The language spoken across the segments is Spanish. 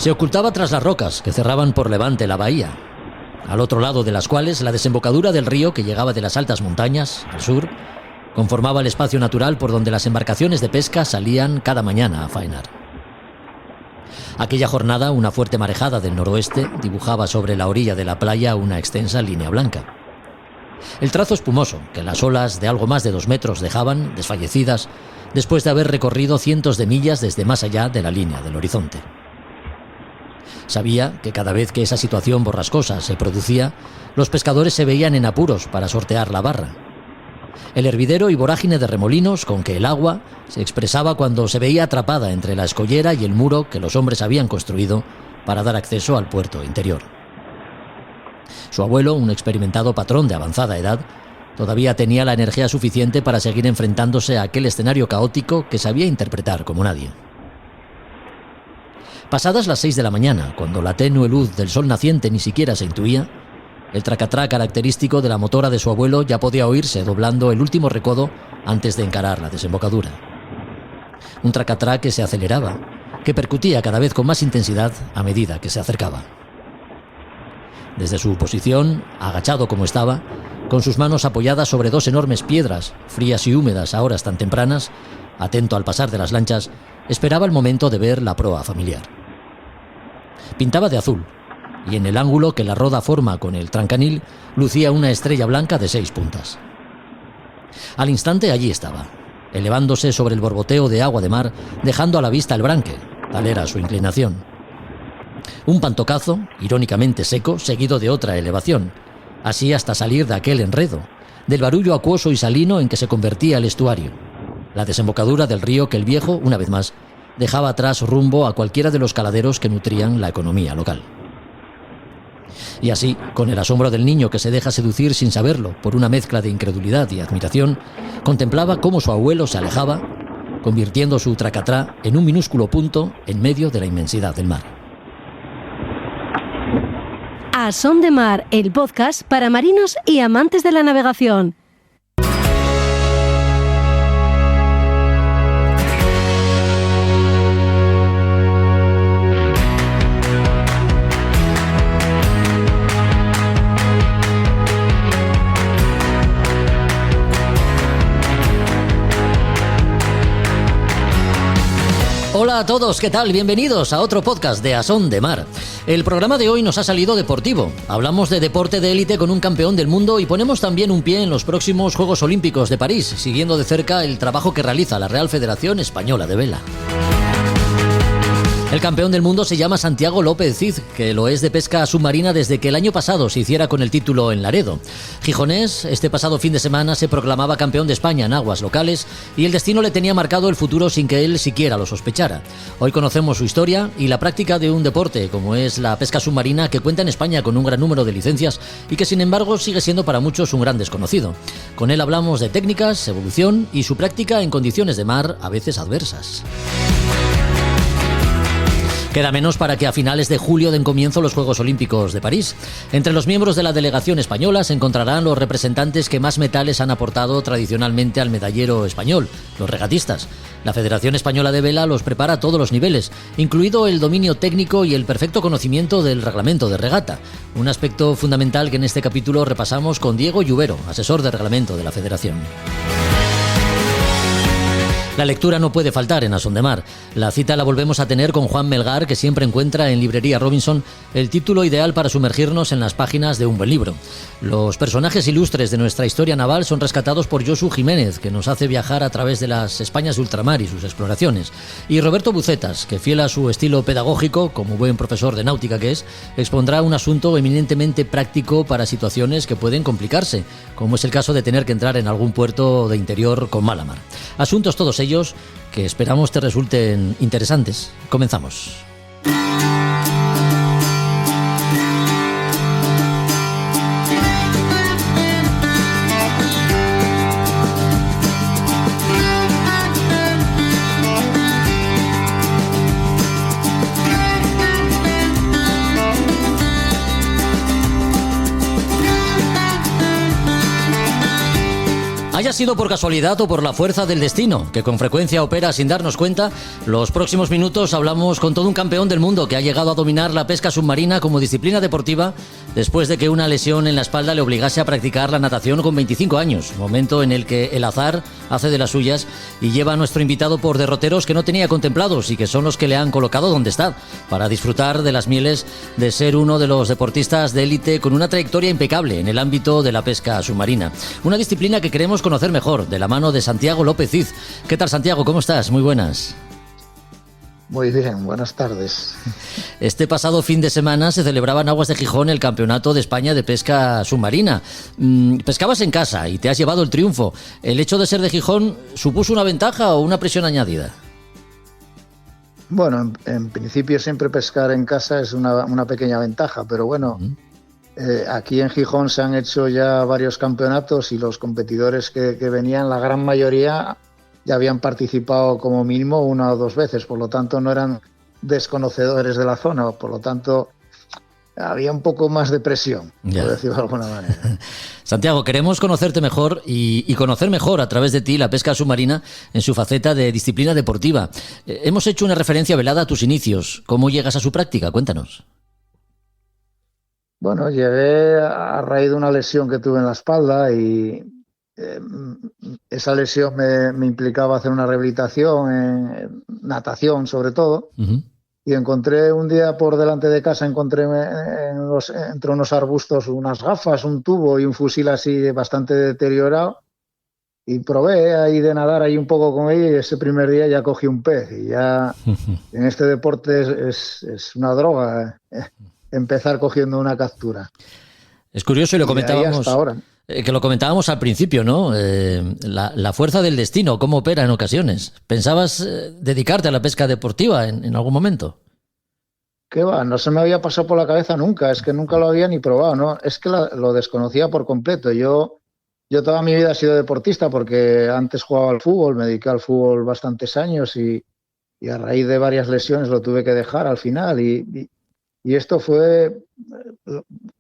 Se ocultaba tras las rocas que cerraban por levante la bahía, al otro lado de las cuales la desembocadura del río que llegaba de las altas montañas, al sur, conformaba el espacio natural por donde las embarcaciones de pesca salían cada mañana a faenar. Aquella jornada, una fuerte marejada del noroeste dibujaba sobre la orilla de la playa una extensa línea blanca. El trazo espumoso que las olas de algo más de 2 metros dejaban desfallecidas después de haber recorrido cientos de millas desde más allá de la línea del horizonte. Sabía que cada vez que esa situación borrascosa se producía, los pescadores se veían en apuros para sortear la barra. El hervidero y vorágine de remolinos con que el agua se expresaba cuando se veía atrapada entre la escollera y el muro que los hombres habían construido para dar acceso al puerto interior. Su abuelo, un experimentado patrón de avanzada edad, todavía tenía la energía suficiente para seguir enfrentándose a aquel escenario caótico que sabía interpretar como nadie. Pasadas las 6 de la mañana, cuando la tenue luz del sol naciente ni siquiera se intuía, el tracatrá característico de la motora de su abuelo ya podía oírse doblando el último recodo antes de encarar la desembocadura. Un tracatrá que se aceleraba, que percutía cada vez con más intensidad a medida que se acercaba. Desde su posición, agachado como estaba, con sus manos apoyadas sobre 2 enormes piedras, frías y húmedas a horas tan tempranas, atento al pasar de las lanchas, esperaba el momento de ver la proa familiar. Pintaba de azul, y en el ángulo que la roda forma con el trancanil lucía una estrella blanca de 6 puntas. Al instante allí estaba, elevándose sobre el borboteo de agua de mar, dejando a la vista el branque, tal era su inclinación. Un pantocazo, irónicamente seco, seguido de otra elevación, así hasta salir de aquel enredo, del barullo acuoso y salino en que se convertía el estuario, la desembocadura del río que el viejo, una vez más, dejaba atrás rumbo a cualquiera de los caladeros que nutrían la economía local. Y así, con el asombro del niño que se deja seducir sin saberlo por una mezcla de incredulidad y admiración, contemplaba cómo su abuelo se alejaba, convirtiendo su tracatrá en un minúsculo punto en medio de la inmensidad del mar. A Son de Mar, el podcast para marinos y amantes de la navegación. Hola a todos, ¿qué tal? Bienvenidos a otro podcast de A Son de Mar. El programa de hoy nos ha salido deportivo. Hablamos de deporte de élite con un campeón del mundo y ponemos también un pie en los próximos Juegos Olímpicos de París, siguiendo de cerca el trabajo que realiza la Real Federación Española de Vela. El campeón del mundo se llama Santiago López Cid, que lo es de pesca submarina desde que el año pasado se hiciera con el título en Laredo. Gijonés, este pasado fin de semana se proclamaba campeón de España en aguas locales y el destino le tenía marcado el futuro sin que él siquiera lo sospechara. Hoy conocemos su historia y la práctica de un deporte como es la pesca submarina, que cuenta en España con un gran número de licencias y que sin embargo sigue siendo para muchos un gran desconocido. Con él hablamos de técnicas, evolución y su práctica en condiciones de mar a veces adversas. Queda menos para que a finales de julio den comienzo los Juegos Olímpicos de París. Entre los miembros de la delegación española se encontrarán los representantes que más metales han aportado tradicionalmente al medallero español, los regatistas. La Federación Española de Vela los prepara a todos los niveles, incluido el dominio técnico y el perfecto conocimiento del reglamento de regata, un aspecto fundamental que en este capítulo repasamos con Diego Lluvero, asesor de reglamento de la Federación. La lectura no puede faltar en A Son de Mar. La cita la volvemos a tener con Juan Melgar, que siempre encuentra en Librería Robinson el título ideal para sumergirnos en las páginas de un buen libro. Los personajes ilustres de nuestra historia naval son rescatados por Josu Jiménez, que nos hace viajar a través de las Españas de ultramar y sus exploraciones. Y Roberto Bucetas, que fiel a su estilo pedagógico, como buen profesor de náutica que es, expondrá un asunto eminentemente práctico para situaciones que pueden complicarse, como es el caso de tener que entrar en algún puerto de interior con mala mar. Asuntos todos ellos que esperamos te resulten interesantes. Comenzamos. Haya sido por casualidad o por la fuerza del destino, que con frecuencia opera sin darnos cuenta, los próximos minutos hablamos con todo un campeón del mundo que ha llegado a dominar la pesca submarina como disciplina deportiva después de que una lesión en la espalda le obligase a practicar la natación con 25 años, momento en el que el azar hace de las suyas y lleva a nuestro invitado por derroteros que no tenía contemplados y que son los que le han colocado donde está, para disfrutar de las mieles de ser uno de los deportistas de élite con una trayectoria impecable en el ámbito de la pesca submarina. Una disciplina que queremos conocer mejor, de la mano de Santiago López Cid. ¿Qué tal, Santiago? ¿Cómo estás? Muy buenas. Muy bien, buenas tardes. Este pasado fin de semana se celebraba en Aguas de Gijón el Campeonato de España de Pesca Submarina. Pescabas en casa y te has llevado el triunfo. ¿El hecho de ser de Gijón supuso una ventaja o una presión añadida? Bueno, en principio siempre pescar en casa es una pequeña ventaja, pero bueno, aquí en Gijón se han hecho ya varios campeonatos y los competidores que venían, la gran mayoría ya habían participado como mínimo 1 o 2 veces, por lo tanto no eran desconocedores de la zona, por lo tanto había un poco más de presión, por decirlo de alguna manera. Santiago, queremos conocerte mejor y conocer mejor a través de ti la pesca submarina en su faceta de disciplina deportiva. Hemos hecho una referencia velada a tus inicios. ¿Cómo llegas a su práctica? Cuéntanos. Bueno, llegué a raíz de una lesión que tuve en la espalda y esa lesión me implicaba hacer una rehabilitación en natación sobre todo. Y encontré un día por delante de casa, encontré entre unos arbustos unas gafas, un tubo y un fusil así bastante deteriorado. Y probé ahí de nadar ahí un poco con ella y ese primer día ya cogí un pez. Y ya en este deporte es una droga empezar cogiendo una captura. Es curioso y lo comentábamos. Hasta ahora. Que lo comentábamos al principio, ¿no? La fuerza del destino, cómo opera en ocasiones. ¿Pensabas dedicarte a la pesca deportiva en algún momento? ¿Qué va? No se me había pasado por la cabeza nunca, es que nunca lo había ni probado, ¿no? Es que lo desconocía por completo. Yo toda mi vida he sido deportista porque antes jugaba al fútbol, me dediqué al fútbol bastantes años y a raíz de varias lesiones lo tuve que dejar al final y esto fue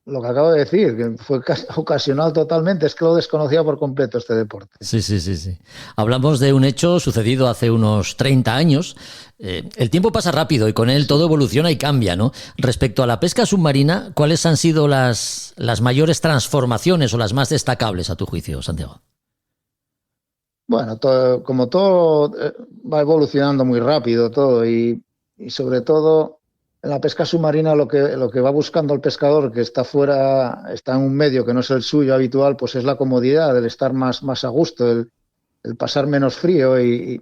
lo que acabo de decir, que fue ocasional totalmente, es que lo desconocía por completo este deporte. Sí. Hablamos de un hecho sucedido hace unos 30 años. El tiempo pasa rápido y con él todo evoluciona y cambia, ¿no? Respecto a la pesca submarina, ¿cuáles han sido las mayores transformaciones o las más destacables a tu juicio, Santiago? Bueno, como todo va evolucionando muy rápido todo y sobre todo en la pesca submarina lo que va buscando el pescador que está fuera, está en un medio que no es el suyo habitual, pues es la comodidad, el estar más a gusto, el pasar menos frío y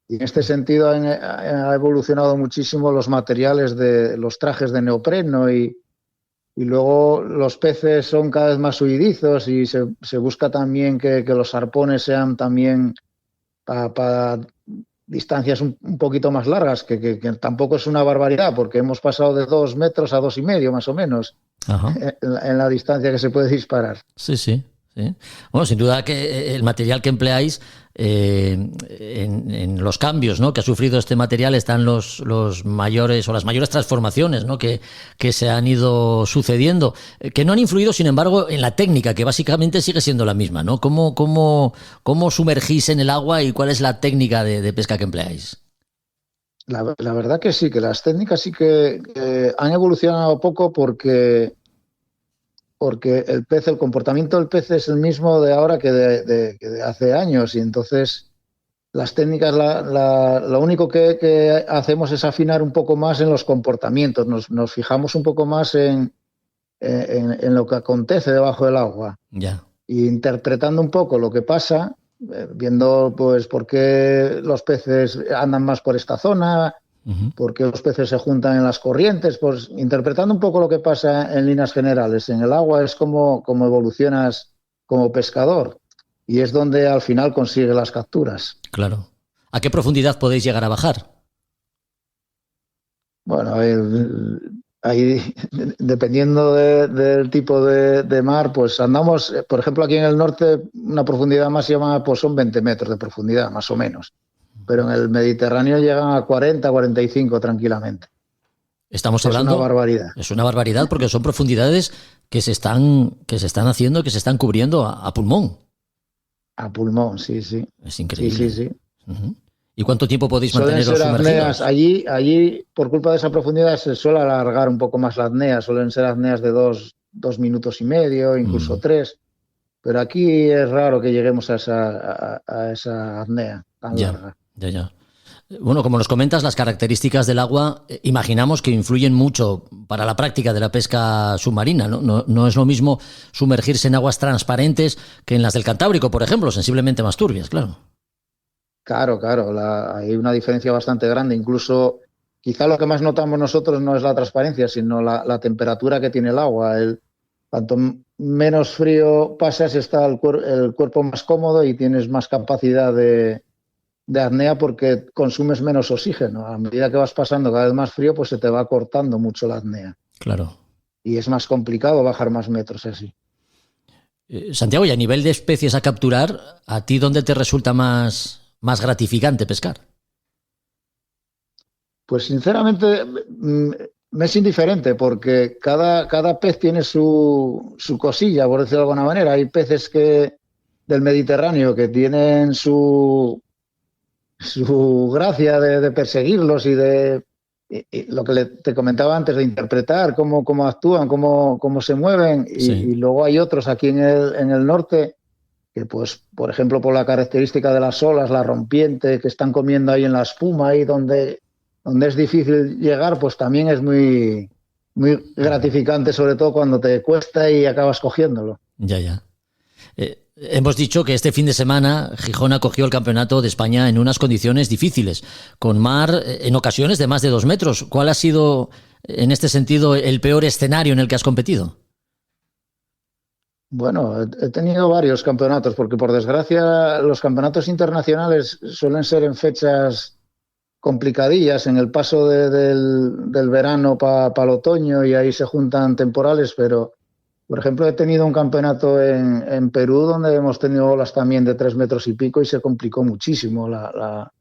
en este sentido ha evolucionado muchísimo los materiales de los trajes de neopreno y luego los peces son cada vez más huidizos y se busca también que los arpones sean también para distancias un poquito más largas, que tampoco es una barbaridad, porque hemos pasado de 2 metros a 2,5 más o menos en la distancia que se puede disparar. Sí. Bueno, sin duda que el material que empleáis en los cambios, ¿no?, que ha sufrido este material están los mayores o las mayores transformaciones, ¿no?, que se han ido sucediendo, que no han influido, sin embargo, en la técnica, que básicamente sigue siendo la misma, ¿no? ¿Cómo sumergís en el agua y cuál es la técnica de pesca que empleáis? La verdad que sí, que las técnicas sí que han evolucionado poco porque el comportamiento del pez es el mismo de ahora que de hace años y entonces las técnicas, lo único que hacemos es afinar un poco más en los comportamientos, nos fijamos un poco más en lo que acontece debajo del agua. Ya. Y interpretando un poco lo que pasa, viendo pues por qué los peces andan más por esta zona, por qué los peces se juntan en las corrientes, pues interpretando un poco lo que pasa en líneas generales. En el agua es como evolucionas como pescador y es donde al final consigue las capturas. Claro. ¿A qué profundidad podéis llegar a bajar? Bueno, ahí dependiendo del tipo de mar, pues andamos, por ejemplo, aquí en el norte, una profundidad máxima pues son 20 metros de profundidad, más o menos. Pero en el Mediterráneo llegan a 40, 45 tranquilamente. Estamos hablando. Es una barbaridad. Es una barbaridad porque son profundidades que se están haciendo, que se están cubriendo a pulmón. A pulmón, sí, sí. Es Sí, increíble. sí, sí. Ujú. ¿Y cuánto tiempo podéis Suelen manteneros ser apneas. sumergidos? Allí, por culpa de esa profundidad, se suele alargar un poco más la apnea. Suelen ser apneas de 2 minutos y medio, incluso Mm, 3. Pero aquí es raro que lleguemos a esa apnea tan ya, larga. ya, ya. Bueno, como nos comentas, las características del agua, imaginamos que influyen mucho para la práctica de la pesca submarina, ¿no? No es lo mismo sumergirse en aguas transparentes que en las del Cantábrico, por ejemplo, sensiblemente más turbias, claro. Claro, claro, hay una diferencia bastante grande. Incluso, quizá lo que más notamos nosotros no es la transparencia, sino la temperatura que tiene el agua. Cuanto menos frío pasas, está el cuerpo más cómodo y tienes más capacidad de apnea porque consumes menos oxígeno. A medida que vas pasando cada vez más frío, pues se te va cortando mucho la apnea. Claro. Y es más complicado bajar más metros así. Santiago, y a nivel de especies a capturar, ¿a ti dónde te resulta más gratificante pescar? Pues sinceramente me es indiferente porque cada pez tiene su cosilla, por decirlo de alguna manera. Hay peces del Mediterráneo que tienen su gracia de perseguirlos y lo que te comentaba antes, de interpretar cómo actúan, cómo se mueven. Sí. Y luego hay otros aquí en el norte que, pues, por ejemplo, por la característica de las olas, la rompiente, que están comiendo ahí en la espuma, ahí donde es difícil llegar, pues también es muy gratificante, sobre todo cuando te cuesta y acabas cogiéndolo. Ya, ya. Hemos dicho que este fin de semana Gijón acogió el Campeonato de España en unas condiciones difíciles, con mar en ocasiones de más de 2 metros. ¿Cuál ha sido, en este sentido, el peor escenario en el que has competido? Bueno, he tenido varios campeonatos, porque por desgracia los campeonatos internacionales suelen ser en fechas complicadillas, en el paso del verano para el otoño, y ahí se juntan temporales, pero por ejemplo he tenido un campeonato en Perú donde hemos tenido olas también de 3 metros y pico y se complicó muchísimo la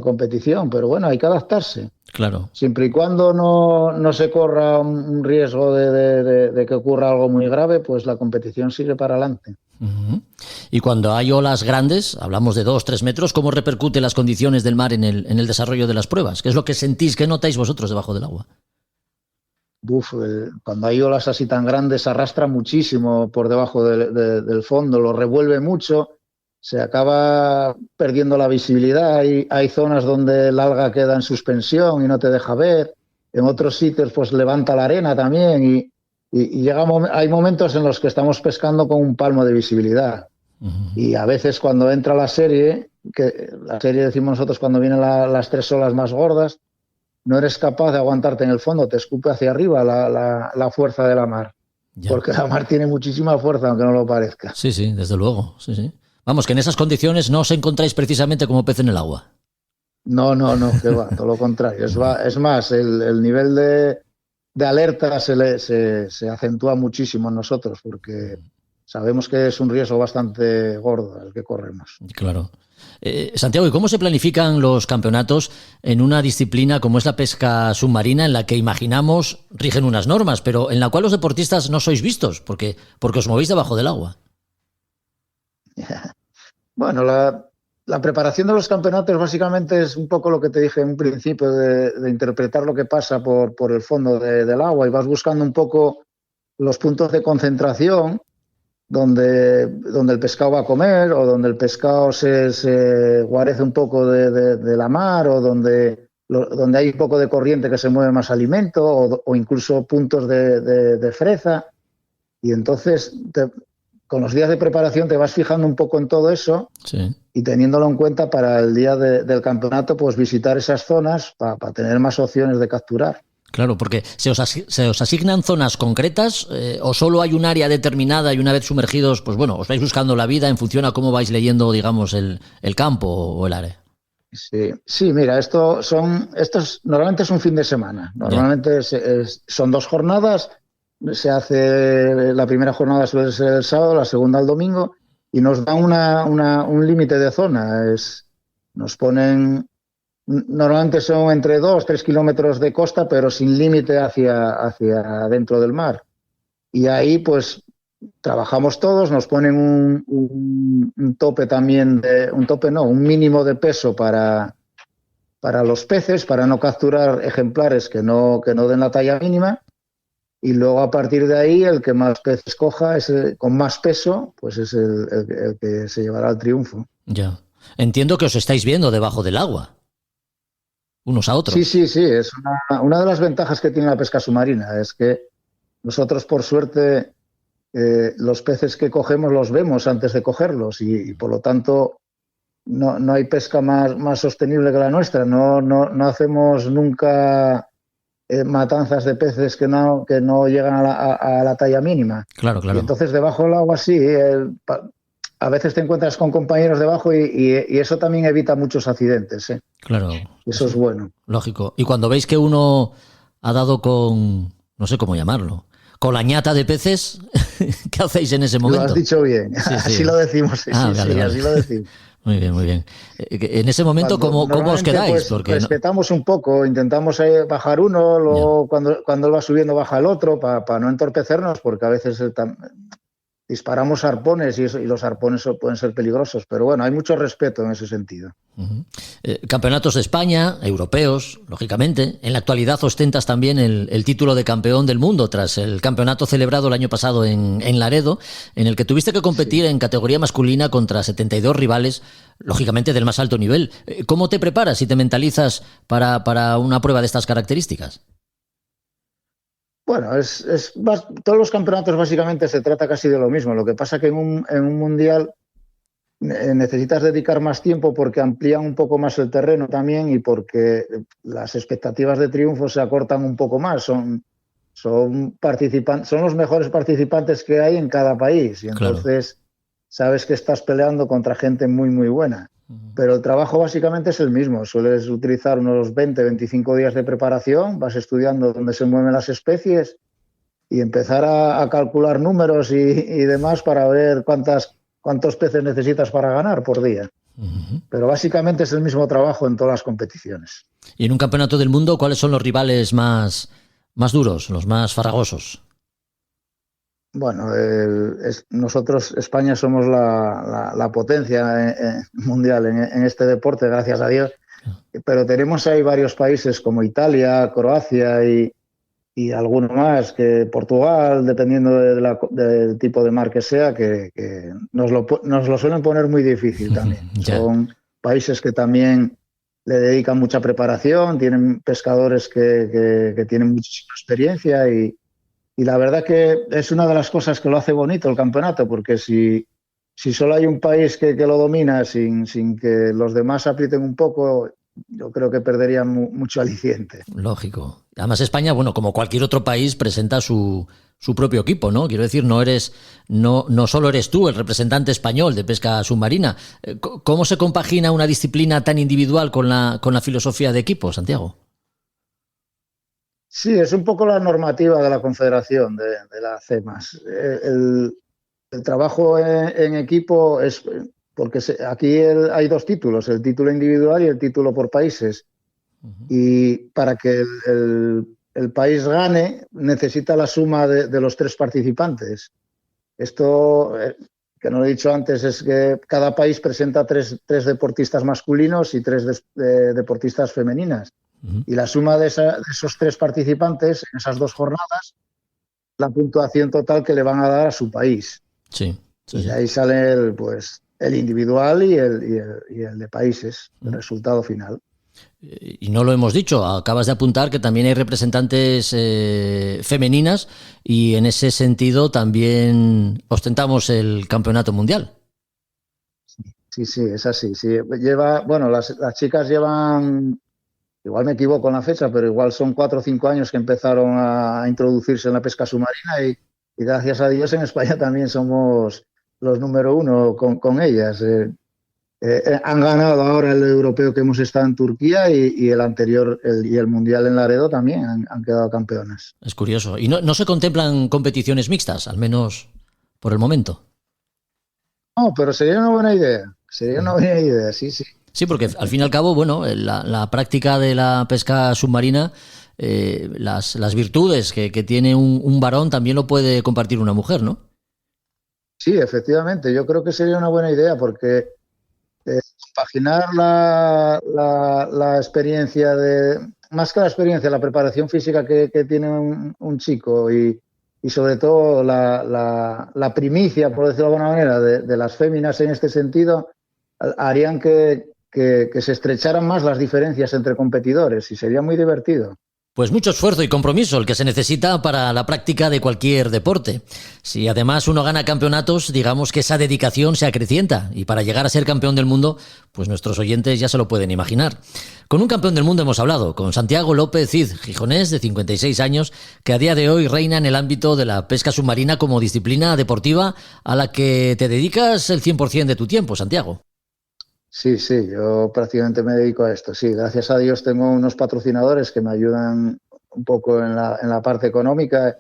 competición, pero bueno, hay que adaptarse. Claro. Siempre y cuando no se corra un riesgo de que ocurra algo muy grave, pues la competición sigue para adelante. Uh-huh. Y cuando hay olas grandes, hablamos de 2, 3 metros, ¿cómo repercute las condiciones del mar en el desarrollo de las pruebas? ¿Qué es lo que sentís, qué notáis vosotros debajo del agua? Cuando hay olas así tan grandes, arrastra muchísimo por debajo del fondo, lo revuelve mucho, se acaba perdiendo la visibilidad. Hay zonas donde el alga queda en suspensión y no te deja ver. En otros sitios, pues levanta la arena también y hay momentos en los que estamos pescando con un palmo de visibilidad. Uh-huh. Y a veces cuando entra la serie, que la serie decimos nosotros cuando vienen las 3 olas más gordas, no eres capaz de aguantarte en el fondo, te escupe hacia arriba la fuerza de la mar, Ya. porque la mar tiene muchísima fuerza, aunque no lo parezca. Sí, sí, desde luego. Sí, sí. Vamos, que en esas condiciones no os encontráis precisamente como pez en el agua. No, que va, todo lo contrario. Es más, el nivel de alerta se acentúa muchísimo en nosotros, porque sabemos que es un riesgo bastante gordo el que corremos. Claro. Santiago, ¿y cómo se planifican los campeonatos en una disciplina como es la pesca submarina, en la que imaginamos rigen unas normas, pero en la cual los deportistas no sois vistos, porque os movéis debajo del agua? Bueno, la preparación de los campeonatos básicamente es un poco lo que te dije en un principio, de interpretar lo que pasa por el fondo del agua, y vas buscando un poco los puntos de concentración donde el pescado va a comer, o donde el pescado se guarece un poco de la mar, o donde hay un poco de corriente que se mueve más alimento, o incluso puntos de freza. Y entonces, con los días de preparación te vas fijando un poco en todo eso, Sí. y teniéndolo en cuenta para el día del campeonato, pues visitar esas zonas para tener más opciones de capturar. Claro, porque se os asignan zonas concretas, o solo hay un área determinada y una vez sumergidos, pues bueno, os vais buscando la vida en función a cómo vais leyendo, digamos, el campo o el área. Sí, mira, normalmente es un fin de semana. Normalmente son 2 jornadas. La primera jornada suele ser el sábado, la segunda el domingo, y nos dan un límite de zona. Nos ponen, normalmente son entre 2-3 kilómetros de costa, pero sin límite hacia dentro del mar. Y ahí, pues, trabajamos todos, nos ponen un tope también, un mínimo de peso para los peces, para no capturar ejemplares que no den la talla mínima. Y luego a partir de ahí el que más peces coja con más peso, pues es el que se llevará el triunfo. Ya. Entiendo que os estáis viendo debajo del agua, unos a otros. Sí, es una de las ventajas que tiene la pesca submarina, es que nosotros por suerte los peces que cogemos los vemos antes de cogerlos y por lo tanto no hay pesca más sostenible que la nuestra, no hacemos nunca matanzas de peces que no llegan a la talla mínima. Claro. Y entonces debajo del agua sí, a veces te encuentras con compañeros debajo y eso también evita muchos accidentes. Claro. Eso es bueno. Lógico. Y cuando veis que uno ha dado con, no sé cómo llamarlo, con la ñata de peces, ¿qué hacéis en ese momento? Lo has dicho bien, sí. Así lo decimos. Vale. Así lo decimos. Muy bien. En ese momento, ¿cómo os quedáis? Pues, porque respetamos un poco, intentamos bajar uno, luego cuando él va subiendo baja el otro, para no entorpecernos, porque a veces disparamos arpones y los arpones pueden ser peligrosos, pero bueno, hay mucho respeto en ese sentido. Uh-huh. Campeonatos de España, europeos, lógicamente. En la actualidad ostentas también el título de campeón del mundo tras el campeonato celebrado el año pasado en Laredo, en el que tuviste que competir en categoría masculina contra 72 rivales, lógicamente del más alto nivel. ¿Cómo te preparas y te mentalizas para una prueba de estas características? Bueno, todos los campeonatos básicamente se trata casi de lo mismo. Lo que pasa que en un mundial necesitas dedicar más tiempo porque amplían un poco más el terreno también y porque las expectativas de triunfo se acortan un poco más. Son los mejores participantes que hay en cada país y entonces sabes que estás peleando contra gente muy, muy buena. Pero el trabajo básicamente es el mismo. Sueles utilizar unos 20-25 días de preparación, vas estudiando dónde se mueven las especies y empezar a calcular números y demás para ver cuántos peces necesitas para ganar por día. Uh-huh. Pero básicamente es el mismo trabajo en todas las competiciones. Y en un campeonato del mundo, ¿cuáles son los rivales más duros, los más farragosos? Bueno, nosotros, España, somos la potencia mundial en este deporte, gracias a Dios, pero tenemos ahí varios países como Italia, Croacia y alguno más, que Portugal, dependiendo del tipo de mar que sea, que nos lo suelen poner muy difícil también. Son países que también le dedican mucha preparación, tienen pescadores que tienen muchísima experiencia y la verdad que es una de las cosas que lo hace bonito el campeonato, porque si solo hay un país que lo domina sin que los demás aprieten un poco, yo creo que perdería mucho aliciente. Lógico. Además España, bueno, como cualquier otro país, presenta su propio equipo, ¿no? Quiero decir, no solo eres tú el representante español de pesca submarina. ¿Cómo se compagina una disciplina tan individual con la filosofía de equipo, Santiago? Sí, es un poco la normativa de la Confederación, de la CEMAS. El trabajo en equipo es, porque aquí hay dos títulos, el título individual y el título por países. Uh-huh. Y para que el país gane, necesita la suma de los tres participantes. Esto, que no lo he dicho antes, es que cada país presenta tres deportistas masculinos y tres deportistas femeninas. Uh-huh. Y la suma de esos tres participantes en esas dos jornadas, la puntuación total que le van a dar a su país. Sí. Y de ahí sale el individual y el de países, el resultado final. Y no lo hemos dicho, acabas de apuntar que también hay representantes femeninas y en ese sentido también ostentamos el campeonato mundial. Sí, es así. Sí. Las chicas llevan... Igual me equivoco en la fecha, pero igual son 4 o 5 años que empezaron a introducirse en la pesca submarina y gracias a Dios en España también somos los número 1 con ellas. Han ganado ahora el europeo que hemos estado en Turquía y el anterior, el mundial en Laredo también han quedado campeonas. Es curioso. ¿Y no se contemplan competiciones mixtas, al menos por el momento? No, pero sería una buena idea. Sí. Sí, porque al fin y al cabo, bueno, la práctica de la pesca submarina, las virtudes que tiene un varón también lo puede compartir una mujer, ¿no? Sí, efectivamente, yo creo que sería una buena idea porque compaginar la experiencia más que la experiencia, la preparación física que tiene un chico y sobre todo la primicia, por decirlo de alguna manera, de las féminas en este sentido, harían que se estrecharan más las diferencias entre competidores y sería muy divertido. Pues mucho esfuerzo y compromiso el que se necesita para la práctica de cualquier deporte. Si además uno gana campeonatos, digamos que esa dedicación se acrecienta y para llegar a ser campeón del mundo, pues nuestros oyentes ya se lo pueden imaginar. Con un campeón del mundo hemos hablado, con Santiago López Cid, gijonés de 56 años, que a día de hoy reina en el ámbito de la pesca submarina como disciplina deportiva a la que te dedicas el 100% de tu tiempo, Santiago. Sí, yo prácticamente me dedico a esto. Sí, gracias a Dios tengo unos patrocinadores que me ayudan un poco en la parte económica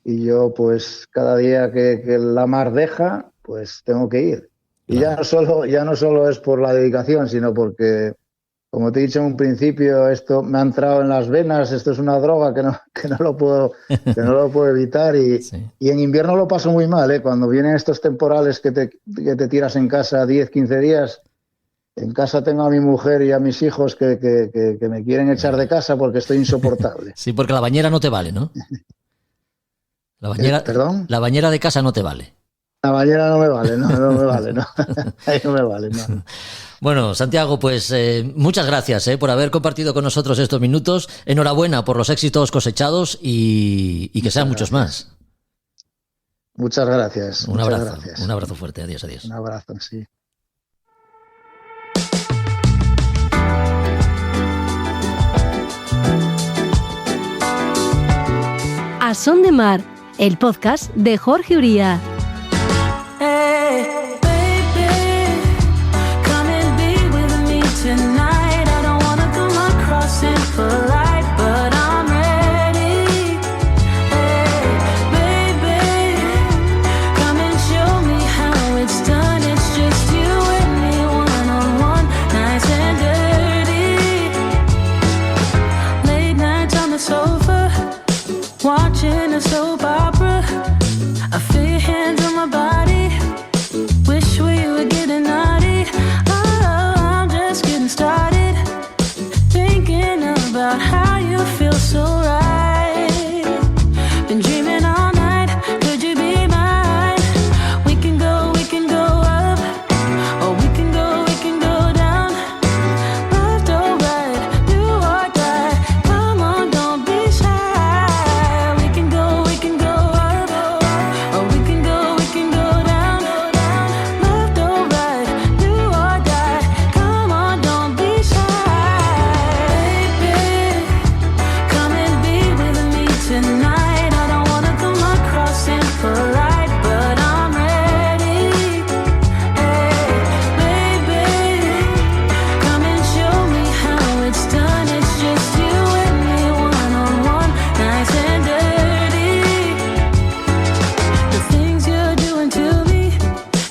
y yo pues cada día que la mar deja, pues tengo que ir. Y claro, ya no solo es por la dedicación, sino porque, como te he dicho en un principio, esto me ha entrado en las venas, esto es una droga que no lo puedo evitar sí. Y en invierno lo paso muy mal, ¿eh? Cuando vienen estos temporales que te tiras en casa 10, 15 días. En casa tengo a mi mujer y a mis hijos que me quieren echar de casa porque estoy insoportable. Sí, porque la bañera no te vale, ¿no? ¿Perdón? La bañera de casa no te vale. La bañera no me vale, no me vale, no. Ahí no me vale, no. Bueno, Santiago, pues muchas gracias por haber compartido con nosotros estos minutos. Enhorabuena por los éxitos cosechados y que sean muchos más. Muchas gracias. Un abrazo fuerte. Adiós. Un abrazo, sí. A Son de Mar, el podcast de Jorge Uría. Watching a soap opera, I feel your hands on my body. Wish we were getting naughty. Oh, I'm just getting started. Thinking about how you feel so right. Been dreaming all night. Could you be mine? We can go up, or we can go down. Left or right, do or die. Come on, don't be shy.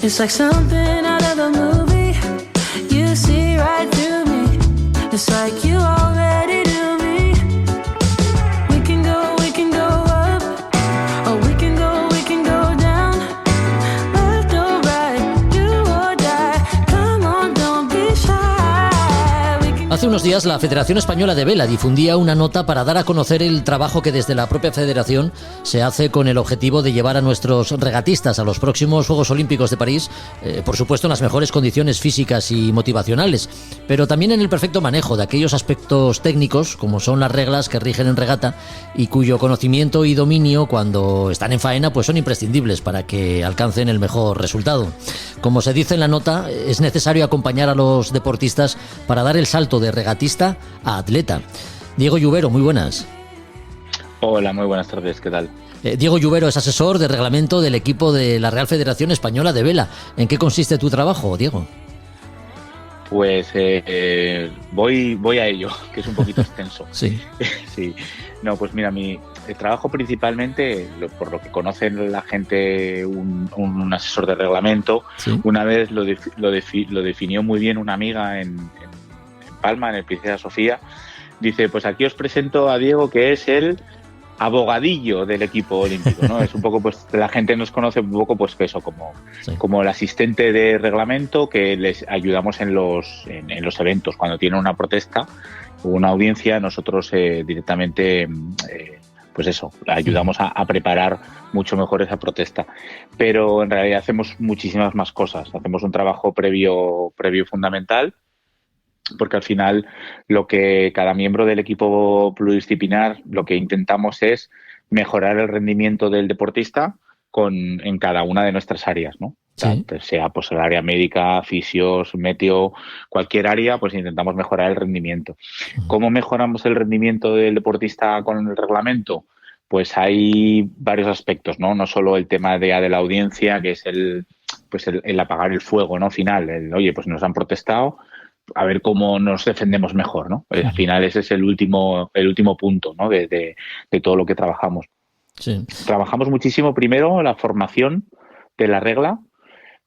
It's like something out of a movie. You see right through me. It's like you already knew me. We can go up, or we can go down. Left or right, do or die. Come on, don't be shy. Hace unos días la Federación Española de Vela difundía una nota para dar a conocer el trabajo que desde la propia federación se hace con el objetivo de llevar a nuestros regatistas a los próximos Juegos Olímpicos de París, por supuesto en las mejores condiciones físicas y motivacionales, pero también en el perfecto manejo de aquellos aspectos técnicos como son las reglas que rigen en regata y cuyo conocimiento y dominio cuando están en faena pues son imprescindibles para que alcancen el mejor resultado. Como se dice en la nota, es necesario acompañar a los deportistas para dar el salto de regatista a atleta. Diego Lluvero, muy buenas. Hola, muy buenas tardes, ¿qué tal? Diego Lluvero es asesor de reglamento del equipo de la Real Federación Española de Vela. ¿En qué consiste tu trabajo, Diego? Pues voy a ello, que es un poquito extenso. Sí. Sí. No, pues mira, mi trabajo principalmente, por lo que conocen la gente, un asesor de reglamento, ¿sí? Una vez lo definió muy bien una amiga en Palma, en el Princesa Sofía. Dice, pues aquí os presento a Diego, que es el abogadillo del equipo olímpico, ¿no? Es un poco, pues, la gente nos conoce un poco, pues, eso, como el asistente de reglamento que les ayudamos en los eventos. Cuando tienen una protesta o una audiencia, nosotros directamente, pues eso, ayudamos a preparar mucho mejor esa protesta. Pero en realidad hacemos muchísimas más cosas. Hacemos un trabajo previo fundamental, porque al final lo que cada miembro del equipo pluridisciplinar, lo que intentamos es mejorar el rendimiento del deportista en cada una de nuestras áreas, ¿no? Sí. Sea pues el área médica, fisios, meteo, cualquier área, pues intentamos mejorar el rendimiento. ¿Cómo mejoramos el rendimiento del deportista con el reglamento? Pues hay varios aspectos, ¿no? No solo el tema de la audiencia, que es el apagar el fuego, ¿no? Final, oye, pues nos han protestado, a ver cómo nos defendemos mejor, ¿no? Pues al final ese es el último punto, ¿no? de todo lo que trabajamos. Sí. Trabajamos muchísimo primero la formación de la regla,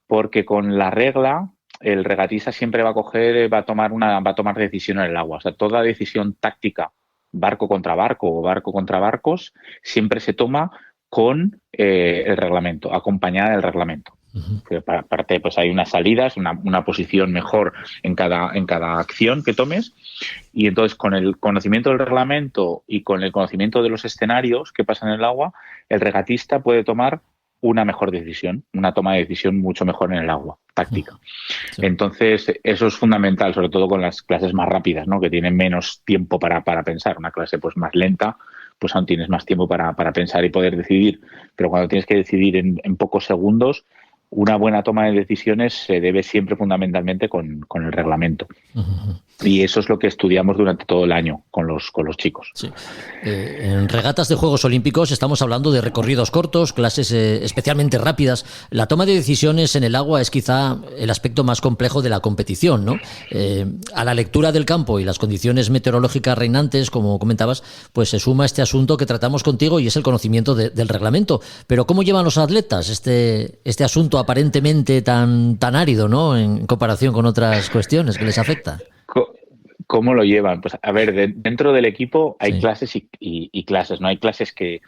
porque con la regla el regatista siempre va a tomar decisión en el agua. O sea, toda decisión táctica, barco contra barco o barco contra barcos, siempre se toma con el reglamento, acompañada del reglamento. Aparte, pues hay unas salidas, una posición mejor en cada acción que tomes, y entonces con el conocimiento del reglamento y con el conocimiento de los escenarios que pasan en el agua, el regatista puede tomar una mejor decisión, una toma de decisión mucho mejor en el agua, táctica. Sí. Entonces, eso es fundamental, sobre todo con las clases más rápidas, ¿no? Que tienen menos tiempo para pensar. Una clase pues más lenta, pues aún tienes más tiempo para pensar y poder decidir, pero cuando tienes que decidir en pocos segundos, una buena toma de decisiones se debe siempre fundamentalmente con el reglamento. Uh-huh. Y eso es lo que estudiamos durante todo el año con los chicos. Sí. En regatas de Juegos Olímpicos estamos hablando de recorridos cortos, clases especialmente rápidas. La toma de decisiones en el agua es quizá el aspecto más complejo de la competición, ¿no? A la lectura del campo y las condiciones meteorológicas reinantes, como comentabas, pues se suma este asunto que tratamos contigo y es el conocimiento del reglamento. Pero ¿cómo llevan los atletas este asunto aparentemente tan árido, ¿no? En comparación con otras cuestiones que les afecta. ¿Cómo lo llevan? Pues a ver, dentro del equipo hay clases y clases, ¿no? Hay clases que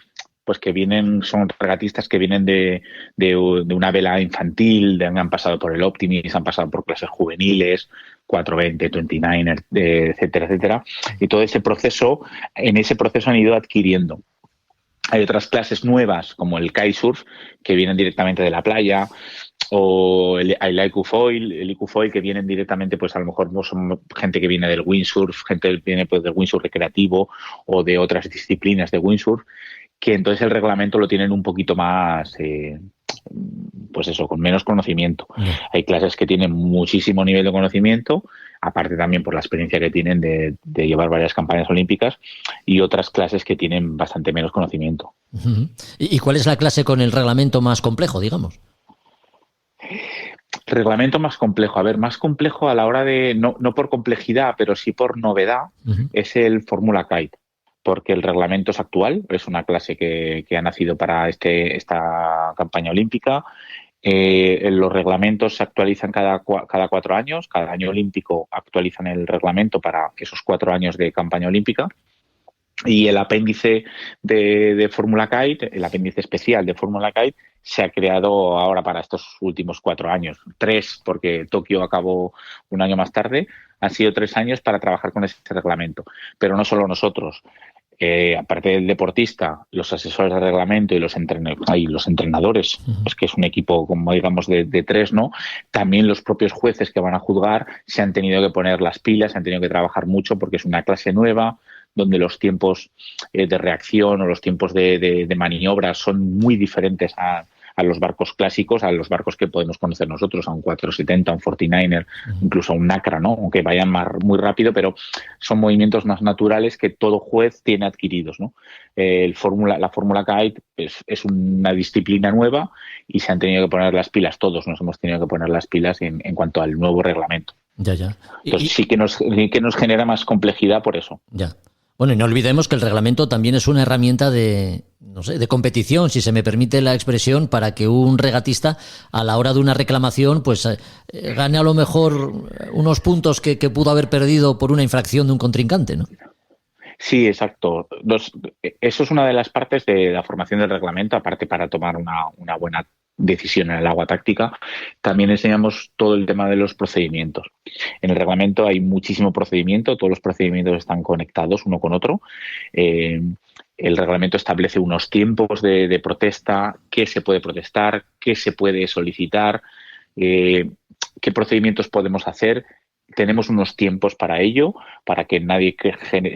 vienen, son regatistas que vienen de una vela infantil, han pasado por el Optimis, han pasado por clases juveniles, 420, 29, etcétera, etcétera. Y todo ese proceso, en ese proceso han ido adquiriendo. Hay otras clases nuevas, como el kitesurf, que vienen directamente de la playa, o el IQ-Foil, que vienen directamente, pues a lo mejor no son gente que viene del windsurf, gente que viene pues del windsurf recreativo o de otras disciplinas de windsurf, que entonces el reglamento lo tienen un poquito más, pues eso, con menos conocimiento. Hay clases que tienen muchísimo nivel de conocimiento, aparte también por la experiencia que tienen de llevar varias campañas olímpicas, y otras clases que tienen bastante menos conocimiento. Uh-huh. ¿Y cuál es la clase con el reglamento más complejo, digamos? Reglamento más complejo. A ver, más complejo a la hora de, no por complejidad, pero sí por novedad, es el Fórmula Kite, porque el reglamento es actual, es una clase que ha nacido para esta campaña olímpica. Los reglamentos se actualizan cada 4 años, cada año olímpico actualizan el reglamento para esos 4 años de campaña olímpica. Y el apéndice de Fórmula Kite, el apéndice especial de Fórmula Kite, se ha creado ahora para estos últimos 4 años. 3, porque Tokio acabó un año más tarde. Han sido 3 años para trabajar con ese reglamento. Pero no solo nosotros. Aparte del deportista, los asesores de reglamento y los entrenadores, pues que es un equipo, como digamos, de 3, ¿no? También los propios jueces que van a juzgar se han tenido que poner las pilas, se han tenido que trabajar mucho porque es una clase nueva, donde los tiempos de reacción o los tiempos de maniobra son muy diferentes a los barcos clásicos, a los barcos que podemos conocer nosotros, a un 470, a un 49er, incluso a un Nacra, ¿no? Aunque vayan muy rápido, pero son movimientos más naturales que todo juez tiene adquiridos, ¿no? La Fórmula Kite es una disciplina nueva y se han tenido que poner las pilas, todos nos hemos tenido que poner las pilas en cuanto al nuevo reglamento. Ya. Entonces sí que nos genera más complejidad por eso. Ya. Bueno, y no olvidemos que el reglamento también es una herramienta de competición, si se me permite la expresión, para que un regatista a la hora de una reclamación pues gane a lo mejor unos puntos que pudo haber perdido por una infracción de un contrincante, ¿no? Sí, exacto. Eso es una de las partes de la formación del reglamento, aparte para tomar una buena decisión en el agua táctica. También enseñamos todo el tema de los procedimientos. En el reglamento hay muchísimo procedimiento, todos los procedimientos están conectados uno con otro. Eh, el reglamento establece unos tiempos de protesta, qué se puede protestar, qué se puede solicitar, qué procedimientos podemos hacer. Tenemos unos tiempos para ello, para que nadie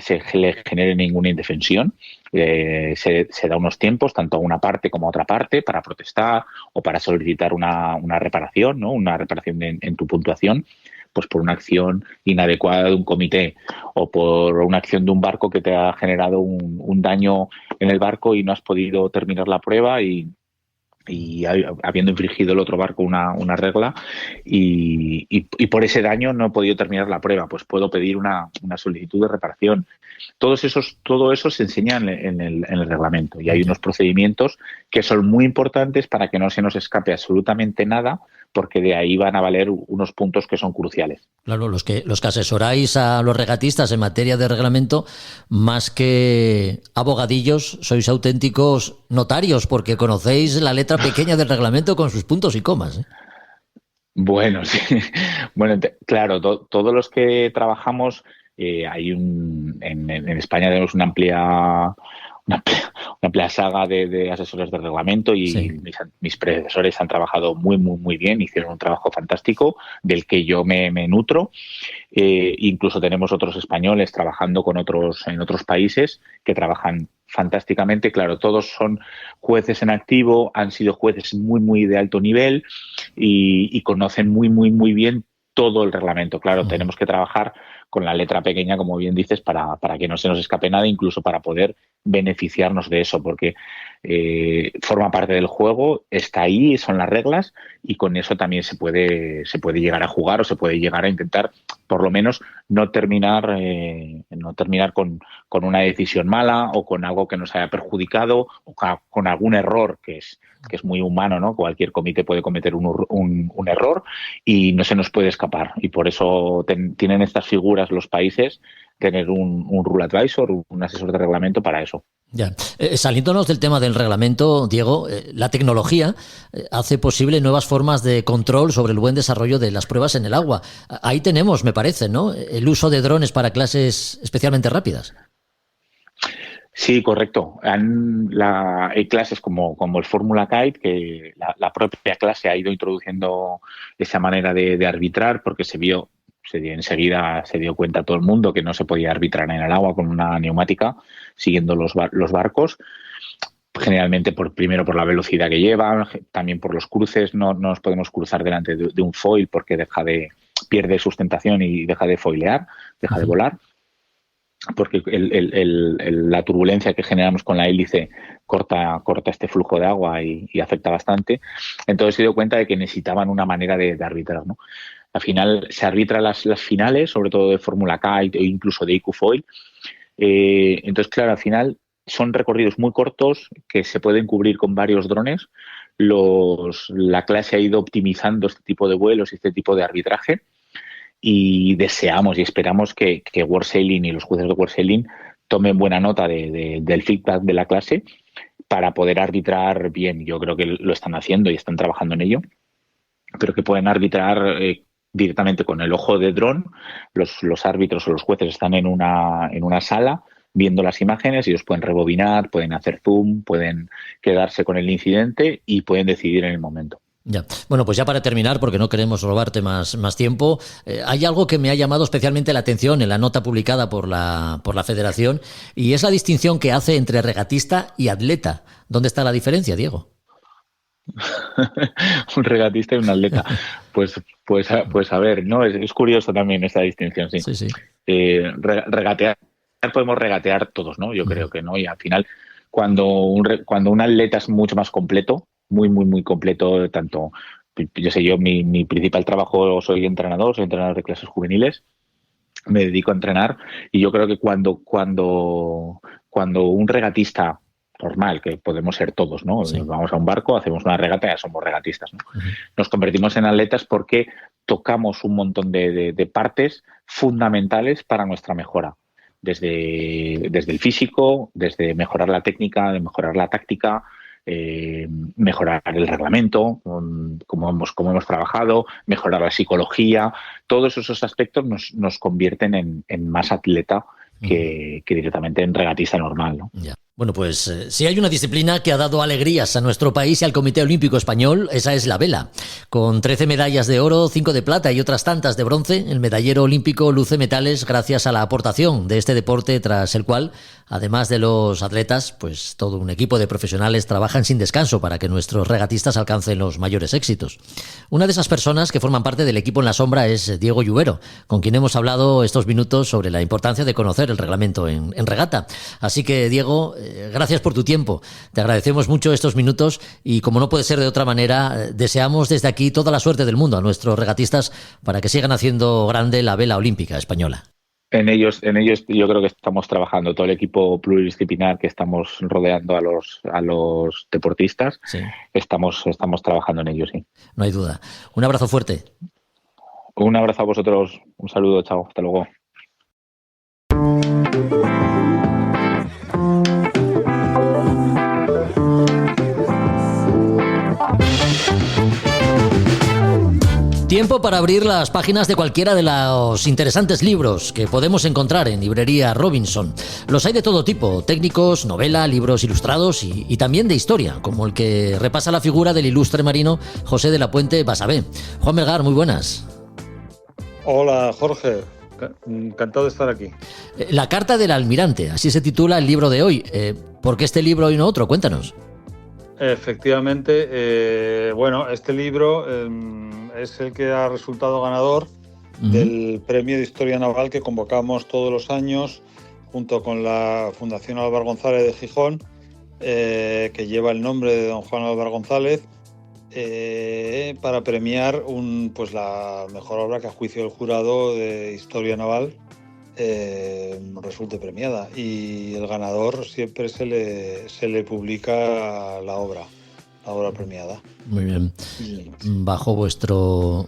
se le genere ninguna indefensión. Se da unos tiempos, tanto a una parte como a otra parte, para protestar o para solicitar una reparación, ¿no? Una reparación en tu puntuación, pues por una acción inadecuada de un comité o por una acción de un barco que te ha generado un daño en el barco y no has podido terminar la prueba y habiendo infringido el otro barco una regla y por ese daño no he podido terminar la prueba, pues puedo pedir una solicitud de reparación. Todo eso se enseña en el reglamento y hay unos procedimientos que son muy importantes para que no se nos escape absolutamente nada, porque de ahí van a valer unos puntos que son cruciales. Claro, los que asesoráis a los regatistas en materia de reglamento, más que abogadillos, sois auténticos notarios, porque conocéis la letra pequeña del reglamento con sus puntos y comas, ¿eh? Bueno, sí. Bueno, claro, todos los que trabajamos, en España tenemos una amplia saga de asesores de reglamento y Sí. mis predecesores han trabajado muy, muy, muy bien, hicieron un trabajo fantástico del que yo me nutro. Incluso tenemos otros españoles trabajando en otros países que trabajan fantásticamente. Claro, todos son jueces en activo, han sido jueces muy, muy de alto nivel y conocen muy, muy, muy bien todo el reglamento. Claro, tenemos que trabajar con la letra pequeña, como bien dices, para que no se nos escape nada, incluso para poder beneficiarnos de eso, porque forma parte del juego, está ahí, son las reglas y con eso también se puede llegar a jugar o se puede llegar a intentar, por lo menos, no terminar con una decisión mala o con algo que nos haya perjudicado o con algún error que es muy humano, ¿no? Cualquier comité puede cometer un error y no se nos puede escapar. Y por eso tienen estas figuras los países, tener un rule advisor, un asesor de reglamento para eso. Ya. Saliéndonos del tema del reglamento, Diego, la tecnología hace posible nuevas formas de control sobre el buen desarrollo de las pruebas en el agua. Ahí tenemos, me parece, ¿no?, el uso de drones para clases especialmente rápidas. Sí, correcto. Hay clases como el Fórmula Kite, que la propia clase ha ido introduciendo esa manera de arbitrar porque enseguida se dio cuenta todo el mundo que no se podía arbitrar en el agua con una neumática siguiendo los barcos. Generalmente primero por la velocidad que llevan, también por los cruces. No nos podemos cruzar delante de un foil porque pierde sustentación y deja de foilear, deja de volar, porque la turbulencia que generamos con la hélice corta este flujo de agua y afecta bastante. Entonces se dio cuenta de que necesitaban una manera de arbitrar, ¿no? Al final se arbitra las finales, sobre todo de Fórmula Kite o incluso de IQ Foil. Entonces, claro, al final son recorridos muy cortos que se pueden cubrir con varios drones. La clase ha ido optimizando este tipo de vuelos y este tipo de arbitraje y deseamos y esperamos que World Sailing y los jueces de World Sailing tomen buena nota del feedback de la clase para poder arbitrar bien. Yo creo que lo están haciendo y están trabajando en ello, pero que pueden arbitrar directamente con el ojo de dron. Los árbitros o los jueces están en una sala viendo las imágenes y ellos pueden rebobinar, pueden hacer zoom, pueden quedarse con el incidente y pueden decidir en el momento. Ya. Bueno, pues ya para terminar, porque no queremos robarte más tiempo, hay algo que me ha llamado especialmente la atención en la nota publicada por la Federación y es la distinción que hace entre regatista y atleta. ¿Dónde está la diferencia, Diego? Un regatista y un atleta. Pues a ver, ¿no? Es curioso también esta distinción, sí. Sí. Regatear, podemos regatear todos, ¿no? Yo creo que no. Y al final, cuando un atleta es mucho más completo, muy, muy, muy completo, tanto, mi principal trabajo soy entrenador de clases juveniles, me dedico a entrenar y yo creo que cuando un regatista normal, que podemos ser todos, ¿no? Sí. Vamos a un barco, hacemos una regata y ya somos regatistas, ¿no? Uh-huh. Nos convertimos en atletas porque tocamos un montón de partes fundamentales para nuestra mejora. desde el físico, desde mejorar la técnica, de mejorar la táctica, mejorar el reglamento, como hemos trabajado, mejorar la psicología. Todos esos aspectos nos convierten en más atleta que directamente en regatista normal, ¿no? Ya. Bueno, pues si hay una disciplina que ha dado alegrías a nuestro país y al Comité Olímpico Español, esa es la vela. Con 13 medallas de oro, 5 de plata y otras tantas de bronce, el medallero olímpico luce metales gracias a la aportación de este deporte, tras el cual, además de los atletas, pues todo un equipo de profesionales trabajan sin descanso para que nuestros regatistas alcancen los mayores éxitos. Una de esas personas que forman parte del equipo en la sombra es Diego Lluvero, con quien hemos hablado estos minutos sobre la importancia de conocer el reglamento en regata. Así que, Diego, gracias por tu tiempo. Te agradecemos mucho estos minutos y, como no puede ser de otra manera, deseamos desde aquí toda la suerte del mundo a nuestros regatistas para que sigan haciendo grande la vela olímpica española. En ellos yo creo que estamos trabajando, todo el equipo pluridisciplinar que estamos rodeando a los deportistas, Sí. Estamos trabajando en ellos, sí. No hay duda. Un abrazo fuerte. Un abrazo a vosotros, un saludo, chao, hasta luego. Tiempo para abrir las páginas de cualquiera de los interesantes libros que podemos encontrar en Librería Robinson. Los hay de todo tipo, técnicos, novela, libros ilustrados y también de historia, como el que repasa la figura del ilustre marino José de la Puente Basabé. Juan Melgar, muy buenas. Hola, Jorge. Encantado de estar aquí. La carta del almirante, así se titula el libro de hoy. ¿Por qué este libro y no otro? Cuéntanos. Efectivamente, bueno, este libro es el que ha resultado ganador del Premio de Historia Naval que convocamos todos los años junto con la Fundación Álvaro González de Gijón, que lleva el nombre de don Juan Álvaro González, para premiar pues la mejor obra que a juicio del jurado de Historia Naval resulte premiada, y el ganador siempre se le publica la obra premiada. Muy bien. Bajo vuestro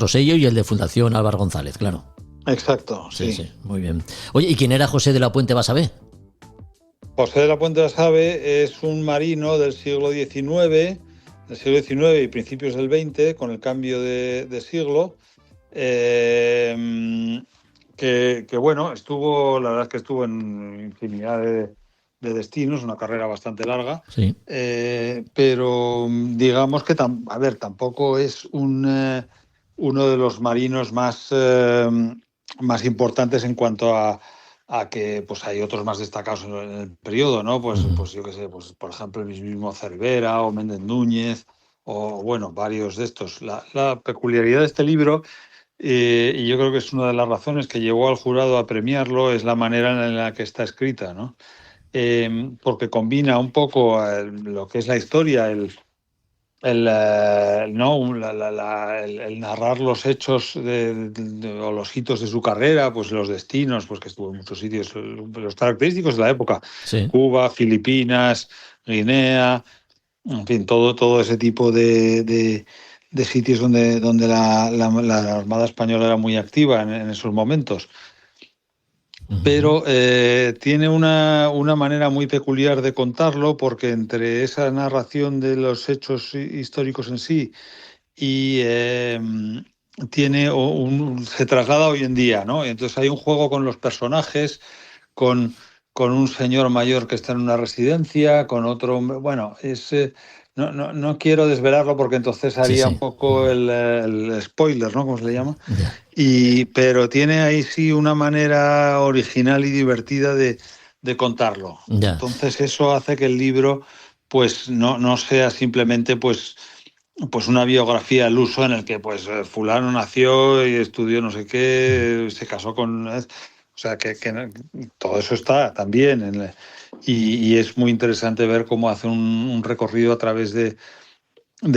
sello y el de Fundación Álvaro González, claro. Exacto, sí. Muy bien. Oye, ¿y quién era José de la Puente Basabé? José de la Puente Basabé es un marino del siglo XIX y principios del XX, con el cambio de siglo, que bueno, la verdad es que estuvo en infinidad de destinos, una carrera bastante larga, Sí. Pero digamos que tampoco es uno de los marinos más importantes en cuanto a que pues hay otros más destacados en el periodo, ¿no? Pues yo qué sé, pues por ejemplo el mismo Cervera o Méndez Núñez, o bueno, varios de estos. La peculiaridad de este libro, y yo creo que es una de las razones que llevó al jurado a premiarlo, es la manera en la que está escrita, ¿no? Porque combina un poco lo que es la historia, el narrar los hechos o los hitos de su carrera, pues los destinos, pues que estuvo en muchos sitios, los característicos de la época, Sí. Cuba, Filipinas, Guinea, en fin, todo ese tipo de sitios donde la Armada Española era muy activa en esos momentos. Pero tiene una manera muy peculiar de contarlo, porque entre esa narración de los hechos históricos en sí y se traslada hoy en día, ¿no? Entonces hay un juego con los personajes, con un señor mayor que está en una residencia, con otro hombre. Bueno, no quiero desvelarlo porque entonces haría un poco el spoiler, ¿no? ¿Cómo se le llama? Ya. Pero tiene ahí sí una manera original y divertida de contarlo. Ya. Entonces eso hace que el libro pues no sea simplemente pues una biografía al uso en el que pues fulano nació y estudió no sé qué, se casó con... O sea, que todo eso está también y es muy interesante ver cómo hace un recorrido a través de